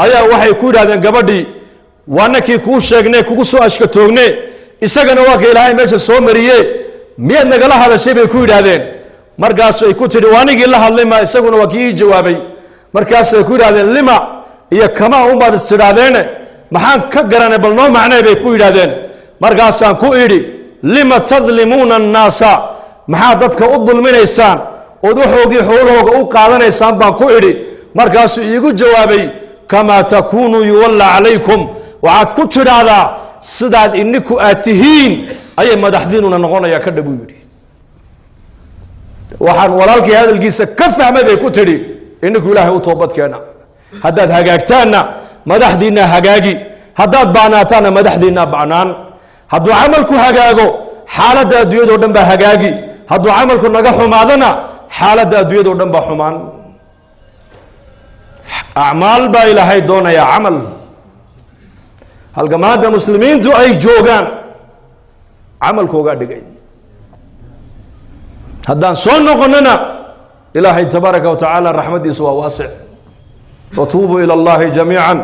ayaa waxay ku yidhahdeen gabadhii waanakii kuu sheegnay kugu soo ashkatoogne isagana waa ka ilaahay meesha soo mariye miyaad nagala hadashay bay ku yidhaahdeen markaasay ku tidhi waanigii la hadlay ma isaguna waa kii jawaabay markaasay ku yidhahdeen lima iyo kama unbaad istidhaadeene maxaan ka garanay bal noo macnay bay ku yidhaahdeen markaasaan ku idhi lima tadlimuuna annaasa maxaad dadka u dulminaysaan ood waxoogii xoolahooga u qaadanaysaan baan ku idhi markaasuu iigu jawaabay kamaa takuunuu yuwalla calaykum waxaad ku tidhaahdaa sidaad ininku aad tihiin ayay madaxdiinuna noqonayaa ka dhabuu yidhi waxaan walaalkii hadalkiisa ka fahmay bay ku tidhi ininku ilaahay u toobadkeena haddaad hagaagtaanna madaxdiinna hagaagi haddaad bacnaataanna madaxdiinna bacnaan hadduu camalku hagaago xaaladda adduunyadoo dhan baa hagaagi hadduu camalku naga xumaadana xaaladda adduunyadoo dhan baa xumaan acmaal baa ilaahay doonayaa camal halka maanta muslimiintu ay joogaan camalkoogaa dhigay haddaan soo noqonana ilaahay tabaaraka wa tacaala raxmadiisa waa waasic watuubuu ila allahi jamiican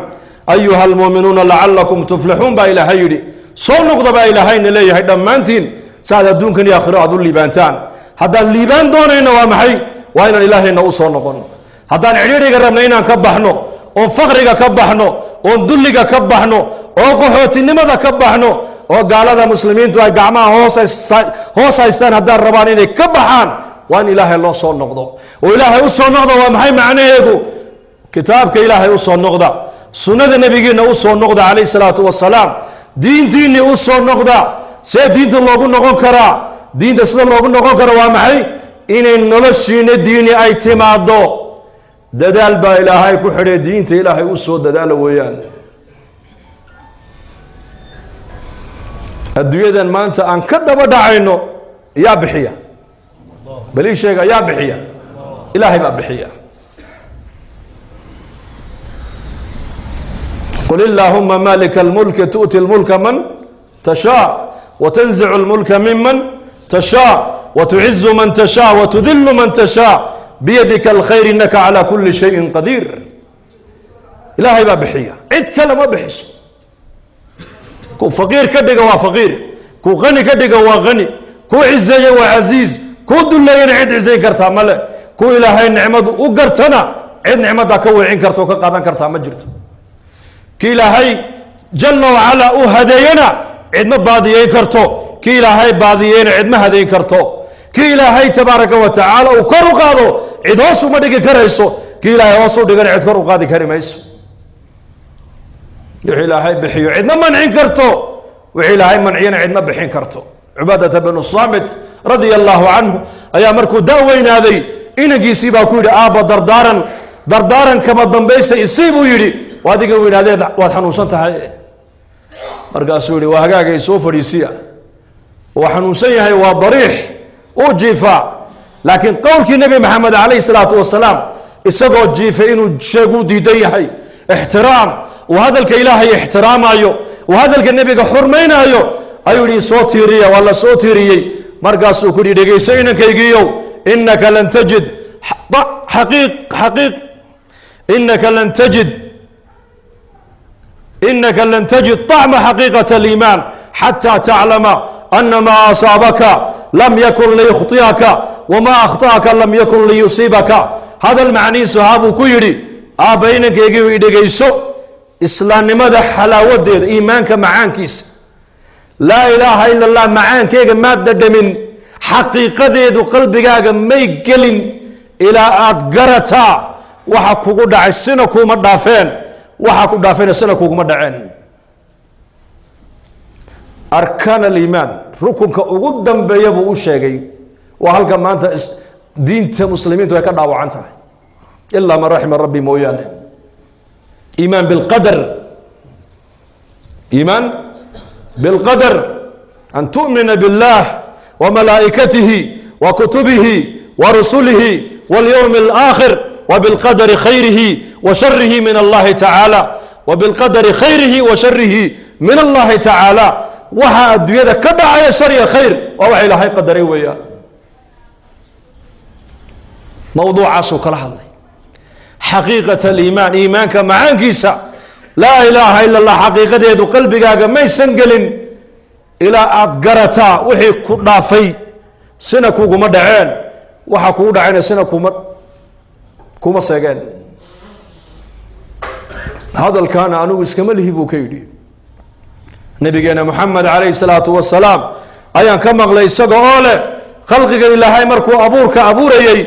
ayuha almuuminuuna lacalakum tuflixuun baa ilaahay yidhi soo noqda baa ilaahayna leeyahay dhammaantiin saaad adduunkan iyo aakhiro aad u liibaantaan haddaan liibaan doonayno waa maxay waa inaan ilaahayna u soo noqono haddaan cidhiidhiga rabno inaan ka baxno oon faqriga ka baxno oon dulliga ka baxno oo qaxootinimada ka baxno oo gaalada muslimiintu ay gacmaha hoos haystaan haddaan rabaan inay ka baxaan waa in ilaahay loo soo noqdo oo ilaahay u soo noqda waa maxay macnaheedu kitaabka ilaahay u soo noqda sunnada nebigiina u soo noqda calayhi salaatu wasalaam diintiinni u soo noqda see diinta loogu noqon karaa diinta sida loogu noqon karo waa maxay inay noloshiina diini ay timaado dadaal baa ilaahay ku xidhay diinta ilaahay u soo dadaala weeyaan adduunyadan maanta aan ka daba dhacayno yaa bixiya balii sheega yaa bixiya ilaahay baa bixiya qul illaahumma maalika almulki tu'ti almulka man tashaa وتنزع الملك ممن تشاء وتعز من تشاء وتذل من تشاء بيدك الخير إنك على كل شيء قدير إلهي ما بحية عد كلمة بحس كو فقير كدق وفقير كو غني كدق وغني كو عزي وعزيز كو دلين عد عزي كرتا ملا كو إلهي نعمد وقرتنا عد نعمد كوي عين كرتو كقادان كرتا مجرت كي إلهي جل وعلا هدينا عد ما باديين كرتو كي إلهي باديين عد ما هدين كرتو كي إلهي تبارك وتعالى وكرو قادو عد هوسو ما دقي كريسو كي إلهي هوسو دقن عد كرو قادي كريميسو وحي إلهي بحيو عد ما منعين كرتو وحي إلهي منعين عد ما بحين كرتو عبادة بن الصامت رضي الله عنه أيا مركو داوين هذي إنا جيسيبا كويدا آبا دردارا كما الضنبيس يسيبو يري وهذه قوين هذي وحنو سنتها markaasuu yihi waa hagaagay soo fadhiisiya waa xanuunsan yahay waa dariix uu jiifaa laakiin qowlkii nebi maxamed calayhi salaatu wasalaam isagoo jiifay inuu sheegu diidan yahay ixtiraam uu hadalka ilaahay ixtiraamayo uu hadalka nebiga xurmaynaayo ayuu yihi soo tiiriya waa la soo tiiriyey markaasuu ku yihi dhegayso inankaygiiyow innaka lan tajid إنك لن تجد طعم حقيقة الإيمان حتى تعلم أن ما أصابك لم يكن ليخطئك وما أخطأك لم يكن ليصيبك هذا المعني صحابه كيري بينك يجي يدقيسو إسلام ماذا حلاوة إيمانك معانكيس لا إله إلا الله معانك مادة من حقيقة ذو قلبك ميقل إلى أدقرتا وحكو دعي السنكو مدافين waxaa ku dhaafayna sana kuguma dhaceen arkaan aliimaan rukunka ugu dambeeya buu u sheegay وهلك ما أنت دين مسلمين تهكذا وعنتها إلا من رحم ربي مويانه إيمان بالقدر إيمان بالقدر أن تؤمن بالله وملائكته وكتبه ورسله واليوم الآخر وبالقدر خيره وشره من الله تعالى وبالقدر خيره وشره من الله تعالى وها الدنيا كدع يا شر خير ووحي إلهي قدري وياه موضوع عصو كالحظ حقيقة الإيمان إيمانك معانكيسا لا إله إلا الله حقيقة يدو قلبك ما يسنقل إلى أدقرتا وحي كدافي سنكو مدعين وحكو دعين سنكو كوما سيغان هذا كان أنو اسكمله بوكيدي نبينا محمد عليه الصلاة والسلام أيان كما غليساق أولا خلقك إلهي مركو أبورك أبوري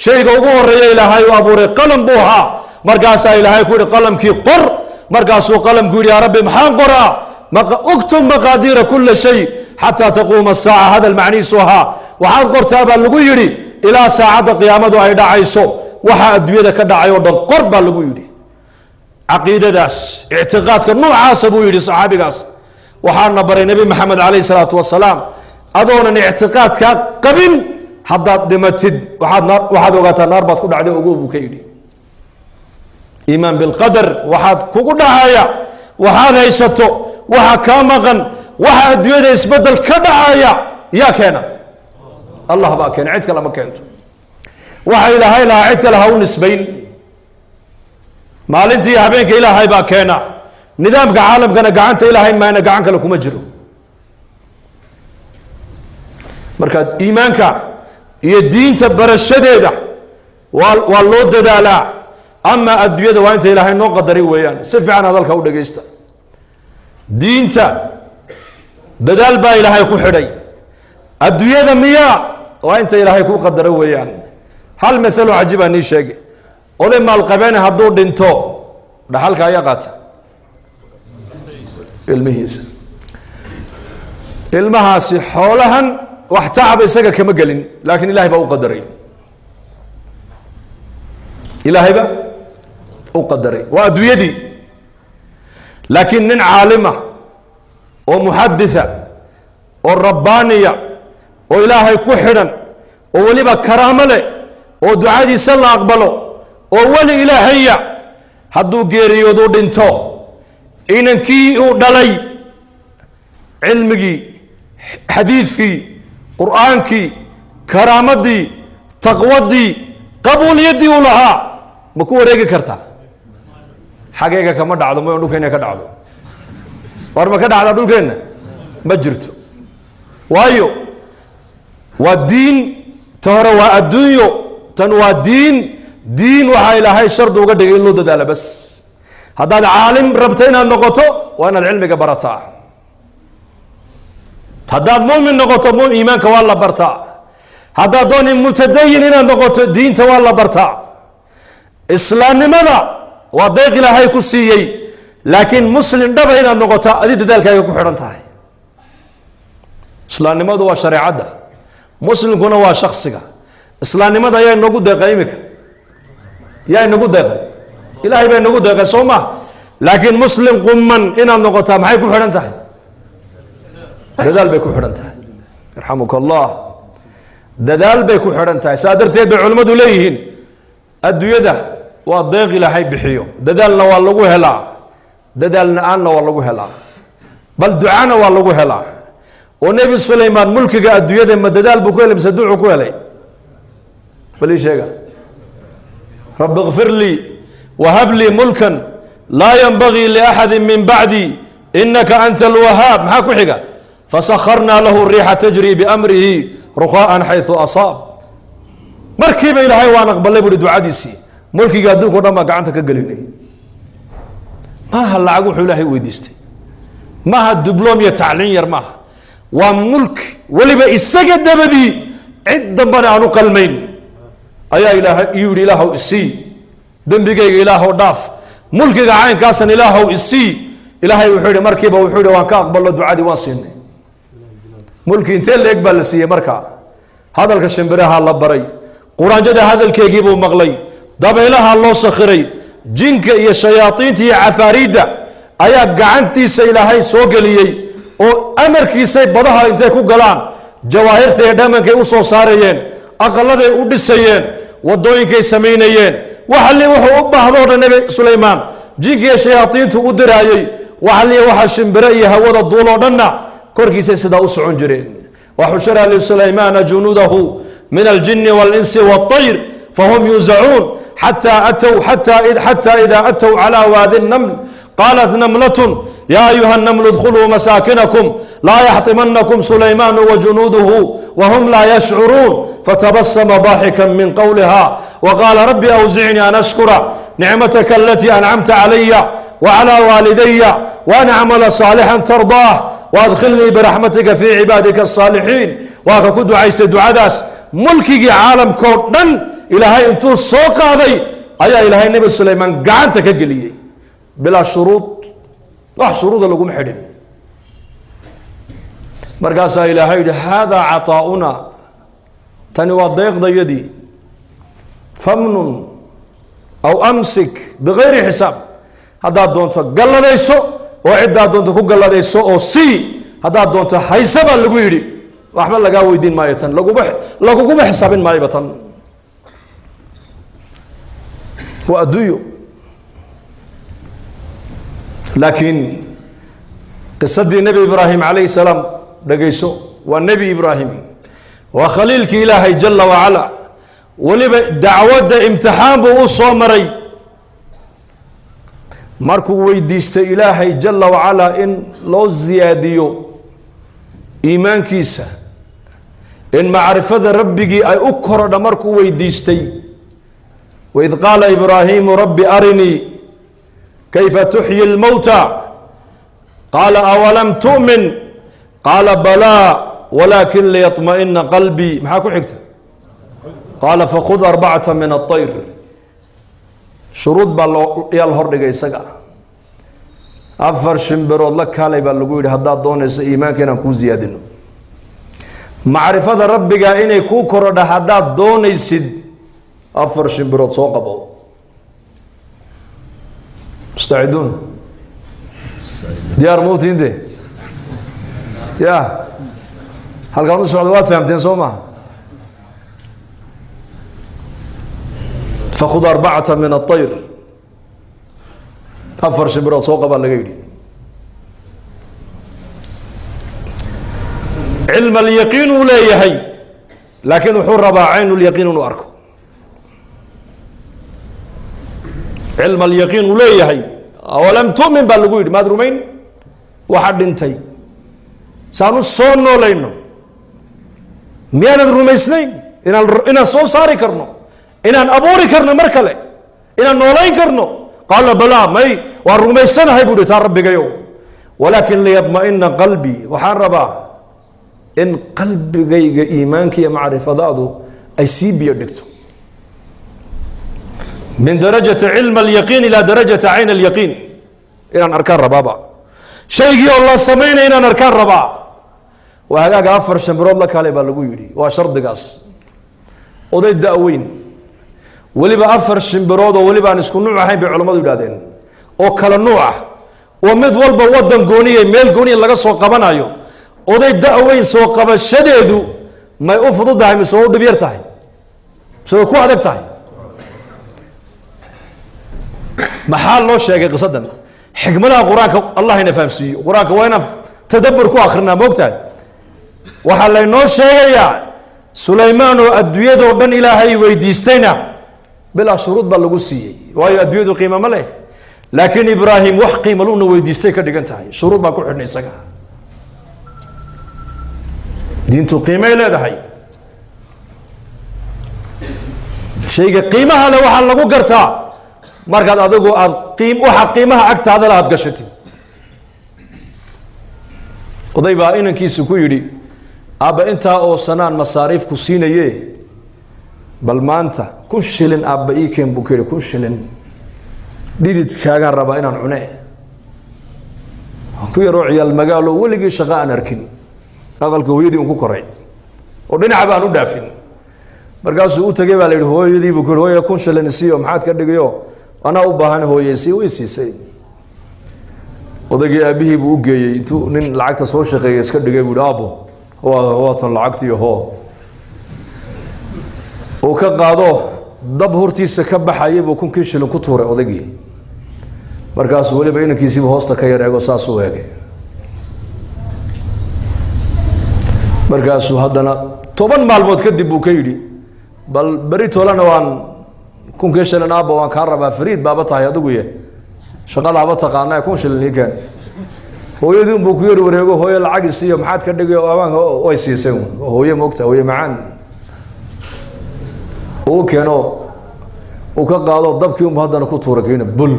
شيء أبور إلهي أبوري قلم بوها مرقاسا إلهي كوري قلم كي قر مرقاسو قلم كوري يا ربي محان قرأ اكتب مقادير كل شيء حتى تقوم الساعة هذا المعني سوها وحال قرتابا لغيري إلى ساعة قيامته أي دعيسو وحا الدوية كدعي ودن قربا لغيري عقيدة داس اعتقادك نوع عاصبو يري صحابي قاس وحال نبري نبي محمد عليه الصلاة والسلام أظن اعتقادك قبل حداد دمتد وحاد وقتا نار بات كود عدي أقوبو كيدي إيمان بالقدر وحاد كود عايا وحاد هيستو وحا كامغن وحا الدوية يسبدل كدعايا يا كينا الله باكين عيدك لما كنتو وحا إلهي لها عيدك لها ونسبين maalintii iyo habeenka ilaahay baa keena nidaamka caalamkana gacanta ilaahay maana gacan kale kuma jiro marka iimaanka iyo diinta barashadeeda waa loo dadaalaa ama adduunyada waa inta ilaahay noo qadaray weeyaan si fiican hadalka u dhageysta diinta dadaal baa ilaahay ku xidhay adduunyada miya waa inta ilaahay ku qadaray weeyaan hal مثال عجيب ani sheegay oday maalqabeen hadduu dhinto dhaxalka ayaa qaata ilmihiisa ilmahaasi xoolahan wax tacab isaga kama gelin laakiin ilaahay baa u qadaray ilaahay baa u qadaray waa adduunyadii laakiin nin caalima oo muxaditha oo rabbaaniya oo ilaahay ku xidhan oo weliba karaamo leh oo ducadiisa la aqbalo oo wali ilaahaya hadduu geeriyoodu dhinto inankii uu dhalay cilmigii xadiidkii qur'aankii karaamadii taqwadii qabuuliyaddii uu lahaa ma ku wareegi kartaa xageega kama dhacdo ma dhulkeenna ka dhacdo war ma ka dhacdaa dhulkeenna ma jirto waayo waa diin ta hore waa adduunyo tan waa diin diin waxaa ilaahay shardi uga dhigay in loo dadaalo bas haddaad caalim rabto inaad noqoto waa inaad cilmiga barataa haddaad muumin noqoto iimaanka waa la bartaa haddaad dooni mutadayin inaad noqoto diinta waa la bartaa islaamnimada waa deeq ilaahay ku siiyey laakiin muslim dhaba inaad noqoto adi dadaalkaaga ku xidhan tahay islaamnimadu waa shareecadda muslimkuna waa shaksiga islaamnimada ayaa inagu deeqay imika yaa inagu deeqay ilaahay baa inagu deeqay soo ma laakiin muslim quman inaad noqotaa maxay ku xidhan tahay dadaal bay ku xidhan tahay yarxamuka allah dadaal bay ku xidhan tahay saa darteed bay culimmadu leeyihiin adduunyada waa deeq ilaahay bixiyo dadaalna waa lagu helaa dadaal la-aanna waa lagu helaa bal ducana waa lagu helaa oo nebi sulaymaan mulkiga adduunyada ma dadaal buu ku helay mise ducuu ku helay bal ii sheega rabbi اغfir lii wahab lii mulkan laa yanbagii liaxadi min bacdi inaka anta alwahaab maxaa ku xiga fasakharnaa lahu riixa tajri biamrihi ruqaa'an xayثu asaab markiiba ilaahay waan aqbalay buuhi ducadiisii mulkiga adduunka o dhan baa gacanta ka gelinay maaha lacag wuxuu ilaahay weydiistay maaha dibloom iyo tacliin yar maaha waa mulki weliba isaga dabadii cid dambana aan u qalmayn ayaa ilaahay iyuu yidhi ilaahow isii dembigayga ilaahow dhaaf mulkiga caynkaasan ilaahow isii ilaahay wuxuu yidhi markiiba wuxuu yidhi waan ka aqballo ducadii waan siinay mulki intee leeg baa la siiyey markaa هذا الكشمبرها الله بري قرآن جد هذا الكيجيب مغلي دبيلها الله سخري جنك يا شياطين يا عفاريدة أيا قعنتي سيلهاي سوقلي أو أمر كي سي بدها أنت كو قلان جواهر تهدم كي وصو صاريين أقلد ودسيين ودوين كي سمينيين وحلي وحو أبهضور النبي سليمان جنك يا شياطين تودرايي وحلي وحا شمبري هوض الدولو دنا كوركي سي سدا أسعون جرين وحشر لسليمان جنوده من الجن والإنس والطير فهم يوزعون حتى إذا أتوا على وادي النمل قالت نملة يا أيها النمل ادخلوا مساكنكم لا يحطمنكم سليمان وجنوده وهم لا يشعرون فتبسم ضاحكا من قولها وقال ربي أوزعني أن أشكر نعمتك التي أنعمت علي وعلى والدي وأن أعمل صالحا ترضاه وأدخلني برحمتك في عبادك الصالحين وأكد عيسى دعاداس ملكي عالم كودن إلهي انتو السوق هذي أي إلهي النبي سليمان قعنتك قلي بلا شروط شروط لكم حدين مرقاسا إلهي هذا عطاؤنا تنوى الضيق ضيدي فمن أو أمسك بغير حساب هذا دونت قال ليسو وعدا دونت كو قال ليسو أو سي هذا دونت حيسب اللي وأحمد لقاه ويدين ما يتن لقوا بحساب ما يبطن وأدويو لكن قصة النبي إبراهيم عليه السلام دقيسو والنبي إبراهيم وخليلك إلهي جل وعلا ولب دعوة امتحان بوصو مري مركو ويديست إلهي جل وعلا إن لو زياديو إيمان كيسا إن معرفة ربك أي أكرر مركو ويديستي وإذ قال إبراهيم رب أرني كيف تحيي الموتى قال أولم تؤمن قال بلى ولكن ليطمئن قلبي محاكو حكته قال فخذ 4 من الطير شروط يالهر دقي سقا أفر شمبرود لك هالي بالقويد هدا دونيس إيمانك نكو زيادين معرفة ربك إني كو كرد هدا دونيسد أفر شمبرود سوقبو مستعدون ديار موتين دي يا هل قانون السعوديات فهمتين سوما فخذ 4 من الطير أفر شمبرود سوقبا لغيري علم اليقين ولا يهي لكن حر عين اليقين وأركو علم اليقين ولا يهي أولم تؤمن بالقويد ما درمين واحد انتي سانو صونو لينو ميان الرميسنين إن الصو صاري كرنو إن أبوري كرنو مركلة إن نولين كرنو قال بلا مي والرميسن هاي بودي تارب بيجيو ولكن ليطمئن قلبي وحربا إن قلبي جي إيمانك يا معرفة ذاته أي سيبي يدكتو من درجة علم اليقين إلى درجة عين اليقين إلى أركان ربابا شيء الله سمينا إلى أركان ربا وهذا أفر شمبر الله كالي بالقوي يدي وشرط قاس وده الدأوين ولي بأفر شمبرود ولي بنسكن نوع هاي بعلماء يدادين أو كلا نوع ومد والبا ودن قونية ميل قونية لقى سوق بنايو وده الدأوين سوق بشديدو ما يفضل ده مسوود بيرتاح سوق واحد بتاعي محل لو شيء قصدا حكمنا قرآنك الله ينفهم سي قرآنك وين تدبر كو آخرنا موقتها وحلا ينو شيء يا سليمان والدوية ودن إلهي ويديستينا بلا شروط باللغوسي وهي الدوية قيمة ملئ لكن إبراهيم وح قيمة لونه ويديستي كدقنتها شروط ما كو حدني سكا دينتو قيمة إلى ده هاي شيء قيمة هلا وحلا لغو قرتها markaad adigu aad waxa qiimaha agtaada la aad gashatid oday baa inankiisu ku yidhi aaba intaa oo sanaan masaariif ku siinaye bal maanta kun shilin aaba ii keen buu kiri kun shilin dhididkaagaan rabaa inaan cune ku yaroo ciyaal magaalo weligii shaqo aan arkin aqalka hooyadii ku koray dhinaca baan u dhaafin markaasuu u tagay baa la yidhi hooyadii buu ku yidhi hooya 1,000 shilin siiyo maxaad ka dhigayo anaa u baahan hooyaysii way siisay odaygii aabihii buu u geeyey intuu nin lacagta soo shaqeeyay iska dhigay buu aabo waa tan lacagtii hoo oo ka qaado dab hortiisa ka baxayay buu 1,000 shilin ku tuuray odaygii markaasuu weliba inankiisiiba hoosta ka yareego saas u eegay markaasuu haddana 10 maalmood kadib buu ka yidhi bal beri toolana waan 1,000 shilin aabba waan kaa rabaa fariid baaba tahay adigu ye shaqadaaba taqaanaa 1,000 shilin ii keen hooyadii unbuu ku yar wareego hooyo lacag isiiyo maxaad ka dhigay abaanka way siisay hooye moogta hooye macaan uu keeno uu ka qaado dabkii unbu haddana ku tuura keena bul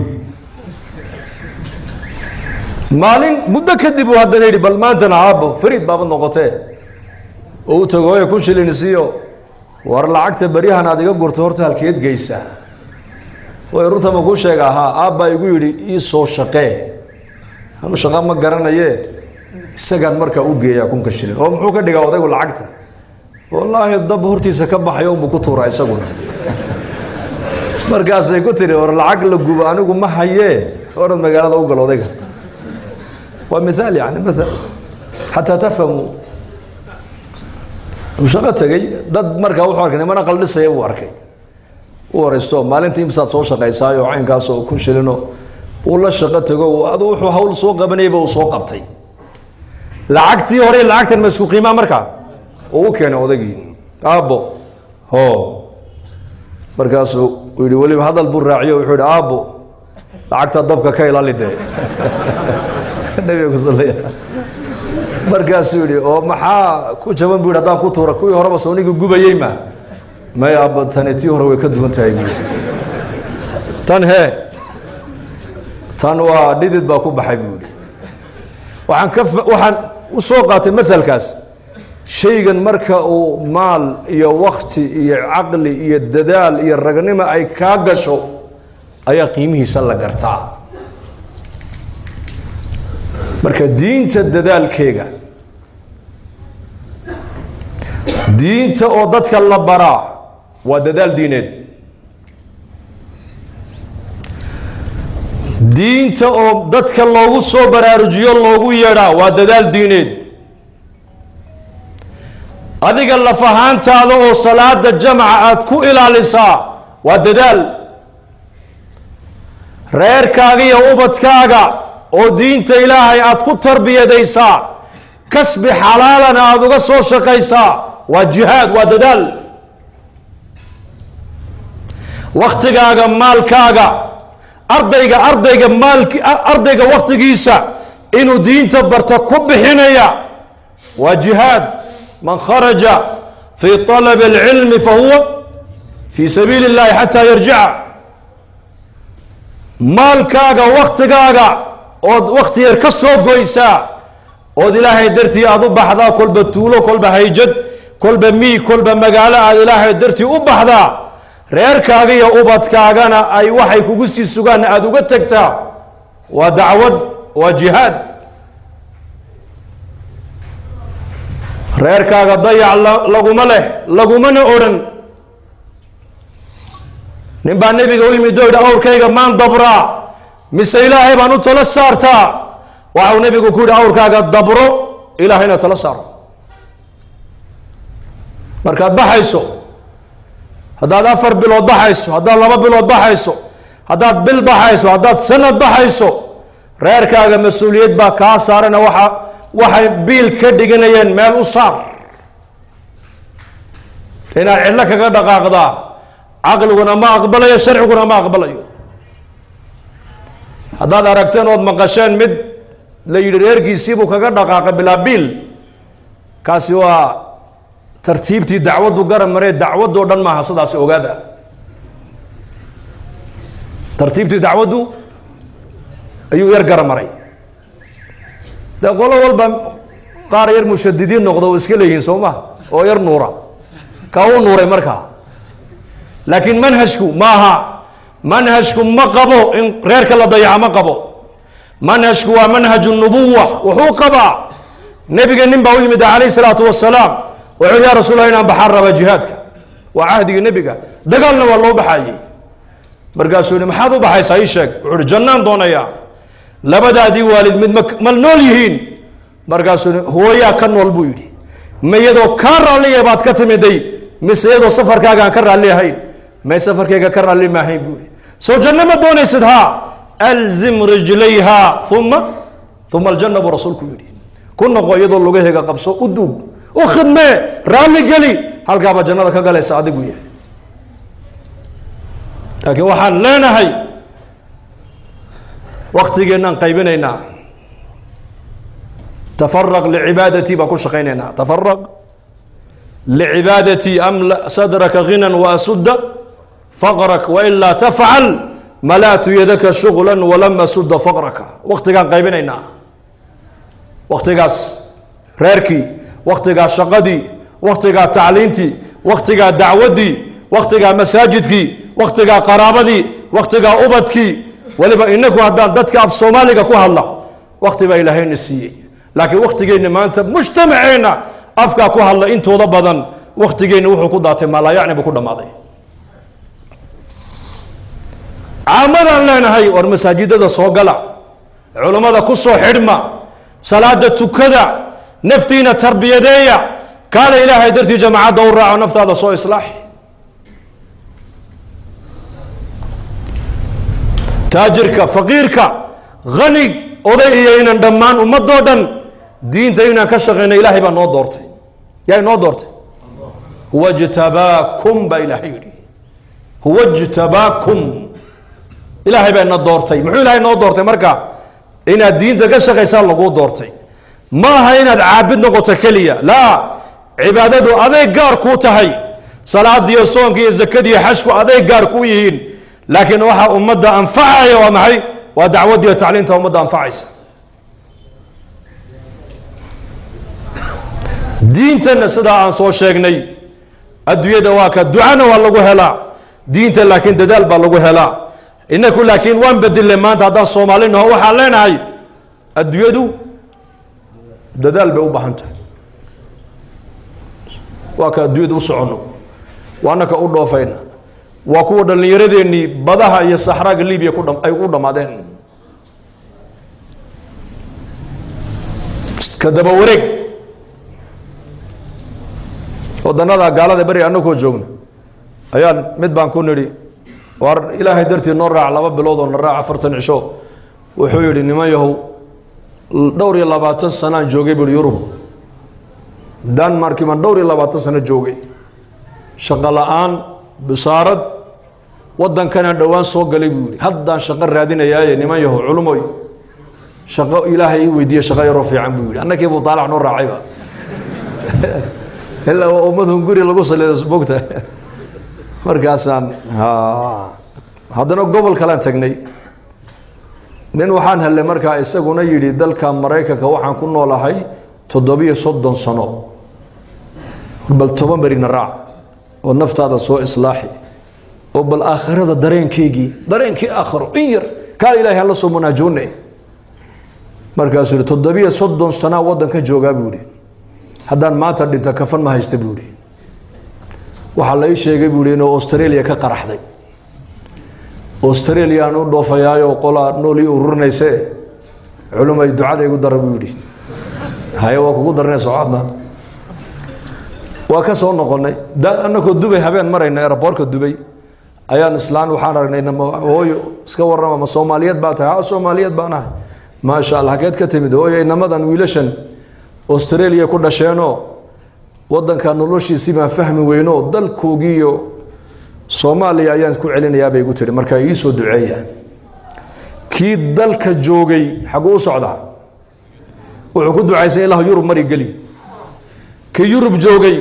maalin muddo kadib uu haddana yidhi bal maantana aabbo fariid baaba noqotee oo u tago hooye 1,000 shilin isiiyo war lacagta beryahan aad iga gurto horta halkeed geysaa way runta ma ku sheega ahaa aabbaa igu yidhi ii soo shaqee anu shaqa ma garanaye isagaan markaa u geeyaa 1,000 shilin oo muxuu ka dhigaa odaygu lacagta wallaahi dab hortiisa ka baxayo unbuu ku tuuraa isaguna markaasay ku tiri war lacag la gubo anigu ma hayee orad magaalada u gal odayga waa mithaal yani mathal xataa tafhamuu shaqo tagay dad markaa wuxuu arkay nimana qaldhisaya buu arkay u waraysto maalintii imsaad soo shaqaysaayo caynkaas oo 1,000 shilino uu la shaqo tago aduu wuxuu hawl soo qabanayba uu soo qabtay lacagtii hore lacagtan ma isku qiimaa markaa uu keenay odaygii aabbo hoo markaasuu yidhi weliba hadal buu raaciyo wuxuu yidhi aabbo lacagta dabka ka ilaali dee nabiga ku sallaya markaasuu yidhi oo maxaa ku jaban buu yidhi haddaan ku tuura kuwii horeba soonigii gubayey ma may aabba tani tii hore way ka duwan tahay buu tan hee tan waa dhidid baa ku baxay buu yidhi waxaan u soo qaatay mathalkaas shaygan marka uu maal iyo wakti iyo caqli iyo dadaal iyo ragnimo ay kaa gasho ayaa qiimihiisa la gartaa marka diinta dadaalkeega diinta oo dadka la baraa waa dadaal diineed diinta oo dadka loogu soo baraarujiyo loogu yeedhaa waa dadaal diineed adiga lafahaantaada oo salaada jamca aad ku ilaalisaa waa dadaal reerkaaga iyo ubadkaaga oo diinta ilaahay aad ku tarbiyadaysaa kasbi xalaalana aad uga soo shaqaysaa waa jihaad waa dadaal waktigaaga maalkaaga ardayga waktigiisa inuu diinta barta ku bixinaya waa jihaad man kharaja fi طalab اlcilmi fahuwa fi sabiili اllahi xataa yarjica maalkaaga waktigaaga ood wakti yar ka soo goysaa ood ilaahay dartii aad u baxdaa kolba tuulo kolba hayjad kolba miig kolba magaalo aad ilaahay dartii u baxdaa reerkaaga iyo ubadkaagana ay waxay kugu sii sugaan aad uga tagtaa waa dacwad waa jihaad reerkaaga dayac laguma leh lagumana odhan nin baa nebiga u yimid oo yidhi awrkayga maan dabraa mise ilaahay baan u tala saartaa waxau nebigu ku yidhi awrkaaga dabro ilaahayna tala saaro markaad baxayso haddaad 4 bilood baxayso haddaad 2 bilood baxayso haddaad bil baxayso haddaad sanad baxayso reerkaaga mas-uuliyad baa kaa saarana waxay biil ka dhiganayeen meel u saar inaad cidlo kaga dhaqaaqdaa caqliguna ma aqbalayo sharciguna ma aqbalayo haddaad aragteen ood maqasheen mid la yidhi reerkiisiibuu kaga dhaqaaqay bilaa biil kaasi waa tartiibtii dacwaddu garan maree dacwaddoo dhan maaha sidaasi ogaada tartiibtii dacwaddu ayuu yar garan maray dee qolo walba qaar yar mushadidiin noqdo oo iska leeyihiin soo maha oo yar nuura kaa u nuuray markaa laakiin manhajku maaha manhajku ma qabo in reerka la dayaca ma qabo manhajku waa manhaju nubuwa wuxuu qabaa nebiga nin baa u yimid calayhi salaatu wasalaam wuxuu yaa rasuul inaan baxaan raba jihaadka waa cahdiga nabiga dagaalna waa loo baxayay markaasuu yidhi maxaad u baxaysaa ii sheeg wuxuu yidhi jannaan doonayaa labadaadii waalid mid ma nool yihiin markaasuu yidhi hooyaa ka nool buu yidhi ma iyadoo kaa raalliya baad ka timiday mise iyadoo safarkaagaan ka raalli ahayn may safarkayga ka raalli maahayn buu yidhi soo janno ma doonaysid haa alzim rijlayha uma aljanna buu rasuulku yidhi ku noqo iyadoo lugaheega qabso u duug u khidmee raalli geli halkaaba jannada ka galaysa adigu yahay laakiin waxaan leenahay waktigeennaan qaybinaynaa tafaraq licibaadatii baan ku shaqaynaynaa tafaraq licibaadatii amla sadraka ghinan waasudda faqrak wailaa tafcal malaatu yadaka shugla walam asudda faqraka waktigaan qaybinaynaa waktigaas reerkii waktigaa shaqadii waktigaa tacliintii waktigaa dacwadii waktigaa masaajidkii waktigaa qaraabadii waktigaa ubadkii waliba inaku haddaan dadka af soomaaliga ku hadla wakti baa ilaahayna siiyey laakiin waktigeenna maanta mujtamaceenna afkaa ku hadla intooda badan waktigeenna wuxuu ku daatay maalaayacni buu ku dhammaaday caamadaan leenahay war masaajidada soo gala culammada ku soo xidhma salaada tukada naftiina tarbiyadeeya kaana ilaahay dartii jamacadda u raaco naftaada soo islaax taajirka faqiirka hani oday iyo inan dhammaan ummadoo dhan diinta inaan ka shaqeyno ilaahay baa noo doortay yaa inoo doortay huwa jtabaakum baa ilaahay yidhi huwa jtabaakum ilaahay baa ina doortay muxuu ilaahay noo doortay marka inaad diinta ka shaqaysaa laguu doortay ma aha inaad caabid noqoto keliya laa cibaadadu aday gaar kuu tahay salaadiyo soonka iyo zakadiyo xashku aday gaar kuu yihiin laakiin waxaa ummadda anfacaya waa maxay waa dacwadiyo tacliinta ummadda anfacaysa diintana sidaa aan soo sheegnay adduunyada waa ka ducana waa lagu helaa diinta laakiin dadaal baa lagu helaa inaku laakiin waan bedille maanta haddaan soomaali naho waxaan leenahay adduunyadu dadaal bay u baahan tahay waa ka adduunyada u soconno waana ka u dhoofayna waa kuwa dhallinyaradeenii badaha iyo saxraaga libiya ay u dhammaadeen iska daba wareeg wadannada gaalada beri annagoo joogna ayaan mid baan ku nidhi war ilaahay dartii noo raac 2 bilood oo na raac 40 cisho wuxuu yidhi niman yahow dhowr iyo 20 sanaan joogay bur Yurub Denmark man dhowr iyo 20 sano joogay shaqo la'aan bisaarad wadankana dhawaan soo galay buu yidhi haddaan shaqo raadinayaa niman yahow culumoy shaqo ilaahay ii weydiiyay shaqo yar oo fiican buu yidhi annagii buu daalac noo raacayba ilaa ummadun guri lagu saleeyo bogta markaasaan haddana gobol kalaan tagnay nin waxaan helay markaa isaguna yidhi dalka Mareykanka waxaan ku noolahay 730 sano bal 10 barina raac oo naftaada soo islaaxi oo bal aakhirada dareenkii aakhiro in yar ka ilaahay alla soo munaajoonay markaasuu 730 sano wadanka joogaa buu yidhi haddaan maanta dhinta kafan ma haysta buu yidhi waxaa la ii sheegay buu yidhi inuu Australia ka qaraxday Australia aanu dhoofayaayo qolaa nooli ururinayse culumay ducada igu dar buu yidhi haye waa kugu darnay socodna waa ka soo noqonay annagoo Dubai habeen marayna airportka Dubai ayaan islaan waxaan aragnay hooyo iska warrama ma Soomaaliyeed baa tahay Soomaaliyeed baan ahay ma sha Allah hakeed ka timid hooyo inamadan wiilashan Australia ku dhasheeno wadanka noloshiisa ma fahmi weyno dalkoogiyo Soomaaliya ayaan ku celinayaa bay igu tiri marka ii soo duceeya kii dalka joogay xaq u socdaa wuxuu ku ducaysay Ilaahu Yurub mari gali kii Yurub joogay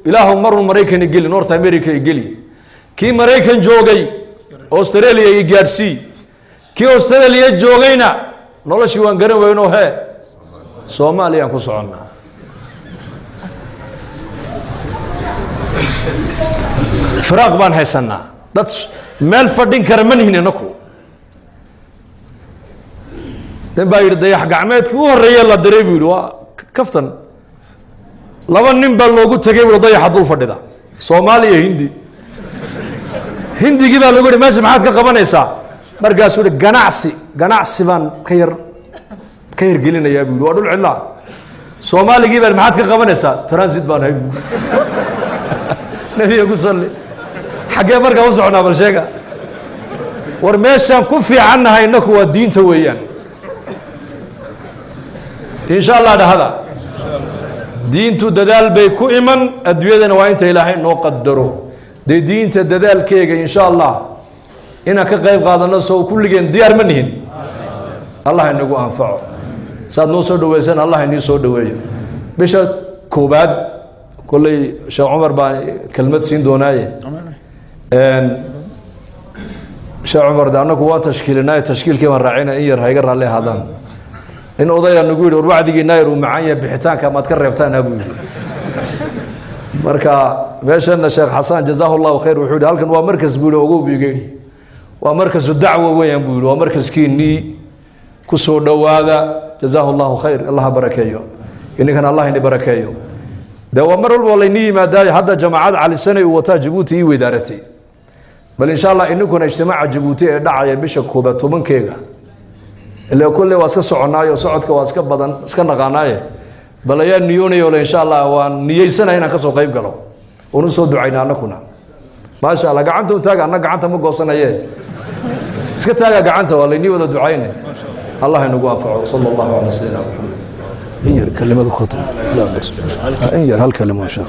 Ilaahu maru Mareykan gali North America gali kii Mareykan joogay Australia ii gaarsii kii Australia joogayna noloshii waan garan weyno he Soomaaliya ku soconnaa firaaq baan haysanaa dad meel fadhin kara ma nihin inaku dan baa yidhi dayax gacmeedkii u horreeyay la diray buu yidhi waa kaftan laba nin baa loogu tegay wada dayaxa dul fadhida Soomaaliya Hindi hindigii baa lagu yiri meesha maxaad ka qabanaysaa markaas uu ganacsi baan ka yar gelinayaa buu waa dhul cidla Soomaaligii baa maxaad ka qabanaysaa transit baan hay nabiga ku salli xagee markaa u soconaa bal sheega war meeshaan ku fiicannahay inaku waa diinta weeyaan insha Allah dhahada diintu dadaal bay ku iman adduunyadana waa inta Ilaahay noo qadaro de diinta dadaalkeega insha Allah ina ka qayb qaadano soo kulligeen diyaar ma nihin Allah inagu anfaco saad noo soo dhaweeysan Allah inii soo dhaweeyo bisha koobaad kulay Sheekh Umar baan kelmad siin doonaaye Sheekh Umar daanaku waa tashkiilinay tashkiilkii waan raacina in yar hayga raali haadaan in odayga nagu yiri wacdigii naayir uu macaan yahay bixitaanka maad ka reebtaan abu marka meeshana Sheekh Xasan jazaahullahu khayr wuxuu yiri halkan waa markas buulo ugu bigeeyay waa markas dacwo weeyaan buulo waa markaskiini ku soo dhawaada jazaahullahu khayr Allah barakeeyo inagana Allah in barakeeyo dawa mar walba la yimaado hadda jamaacad cali sanay uu wata Djibouti iyo weedaartay bal insha Allah inaguna ijtimaaca Djibouti ee dhacaya bisha 11keega ilaa kulli waa iska soconaayo socodka waa iska badan iska naqaanaaye bal ayaa niyoonayo insha Allah waan niyeysanahay inaan ka soo qayb galo oo soo ducayna anaguna ma sha Allah gacanta taaga anna gacanta ma goosanaye iska taaga gacanta waa la inii wada ducaynay Allah inagu anfaco sallallahu alayhi wa sallam إن كلمة خطأ لا بس إن هالكلمة شاء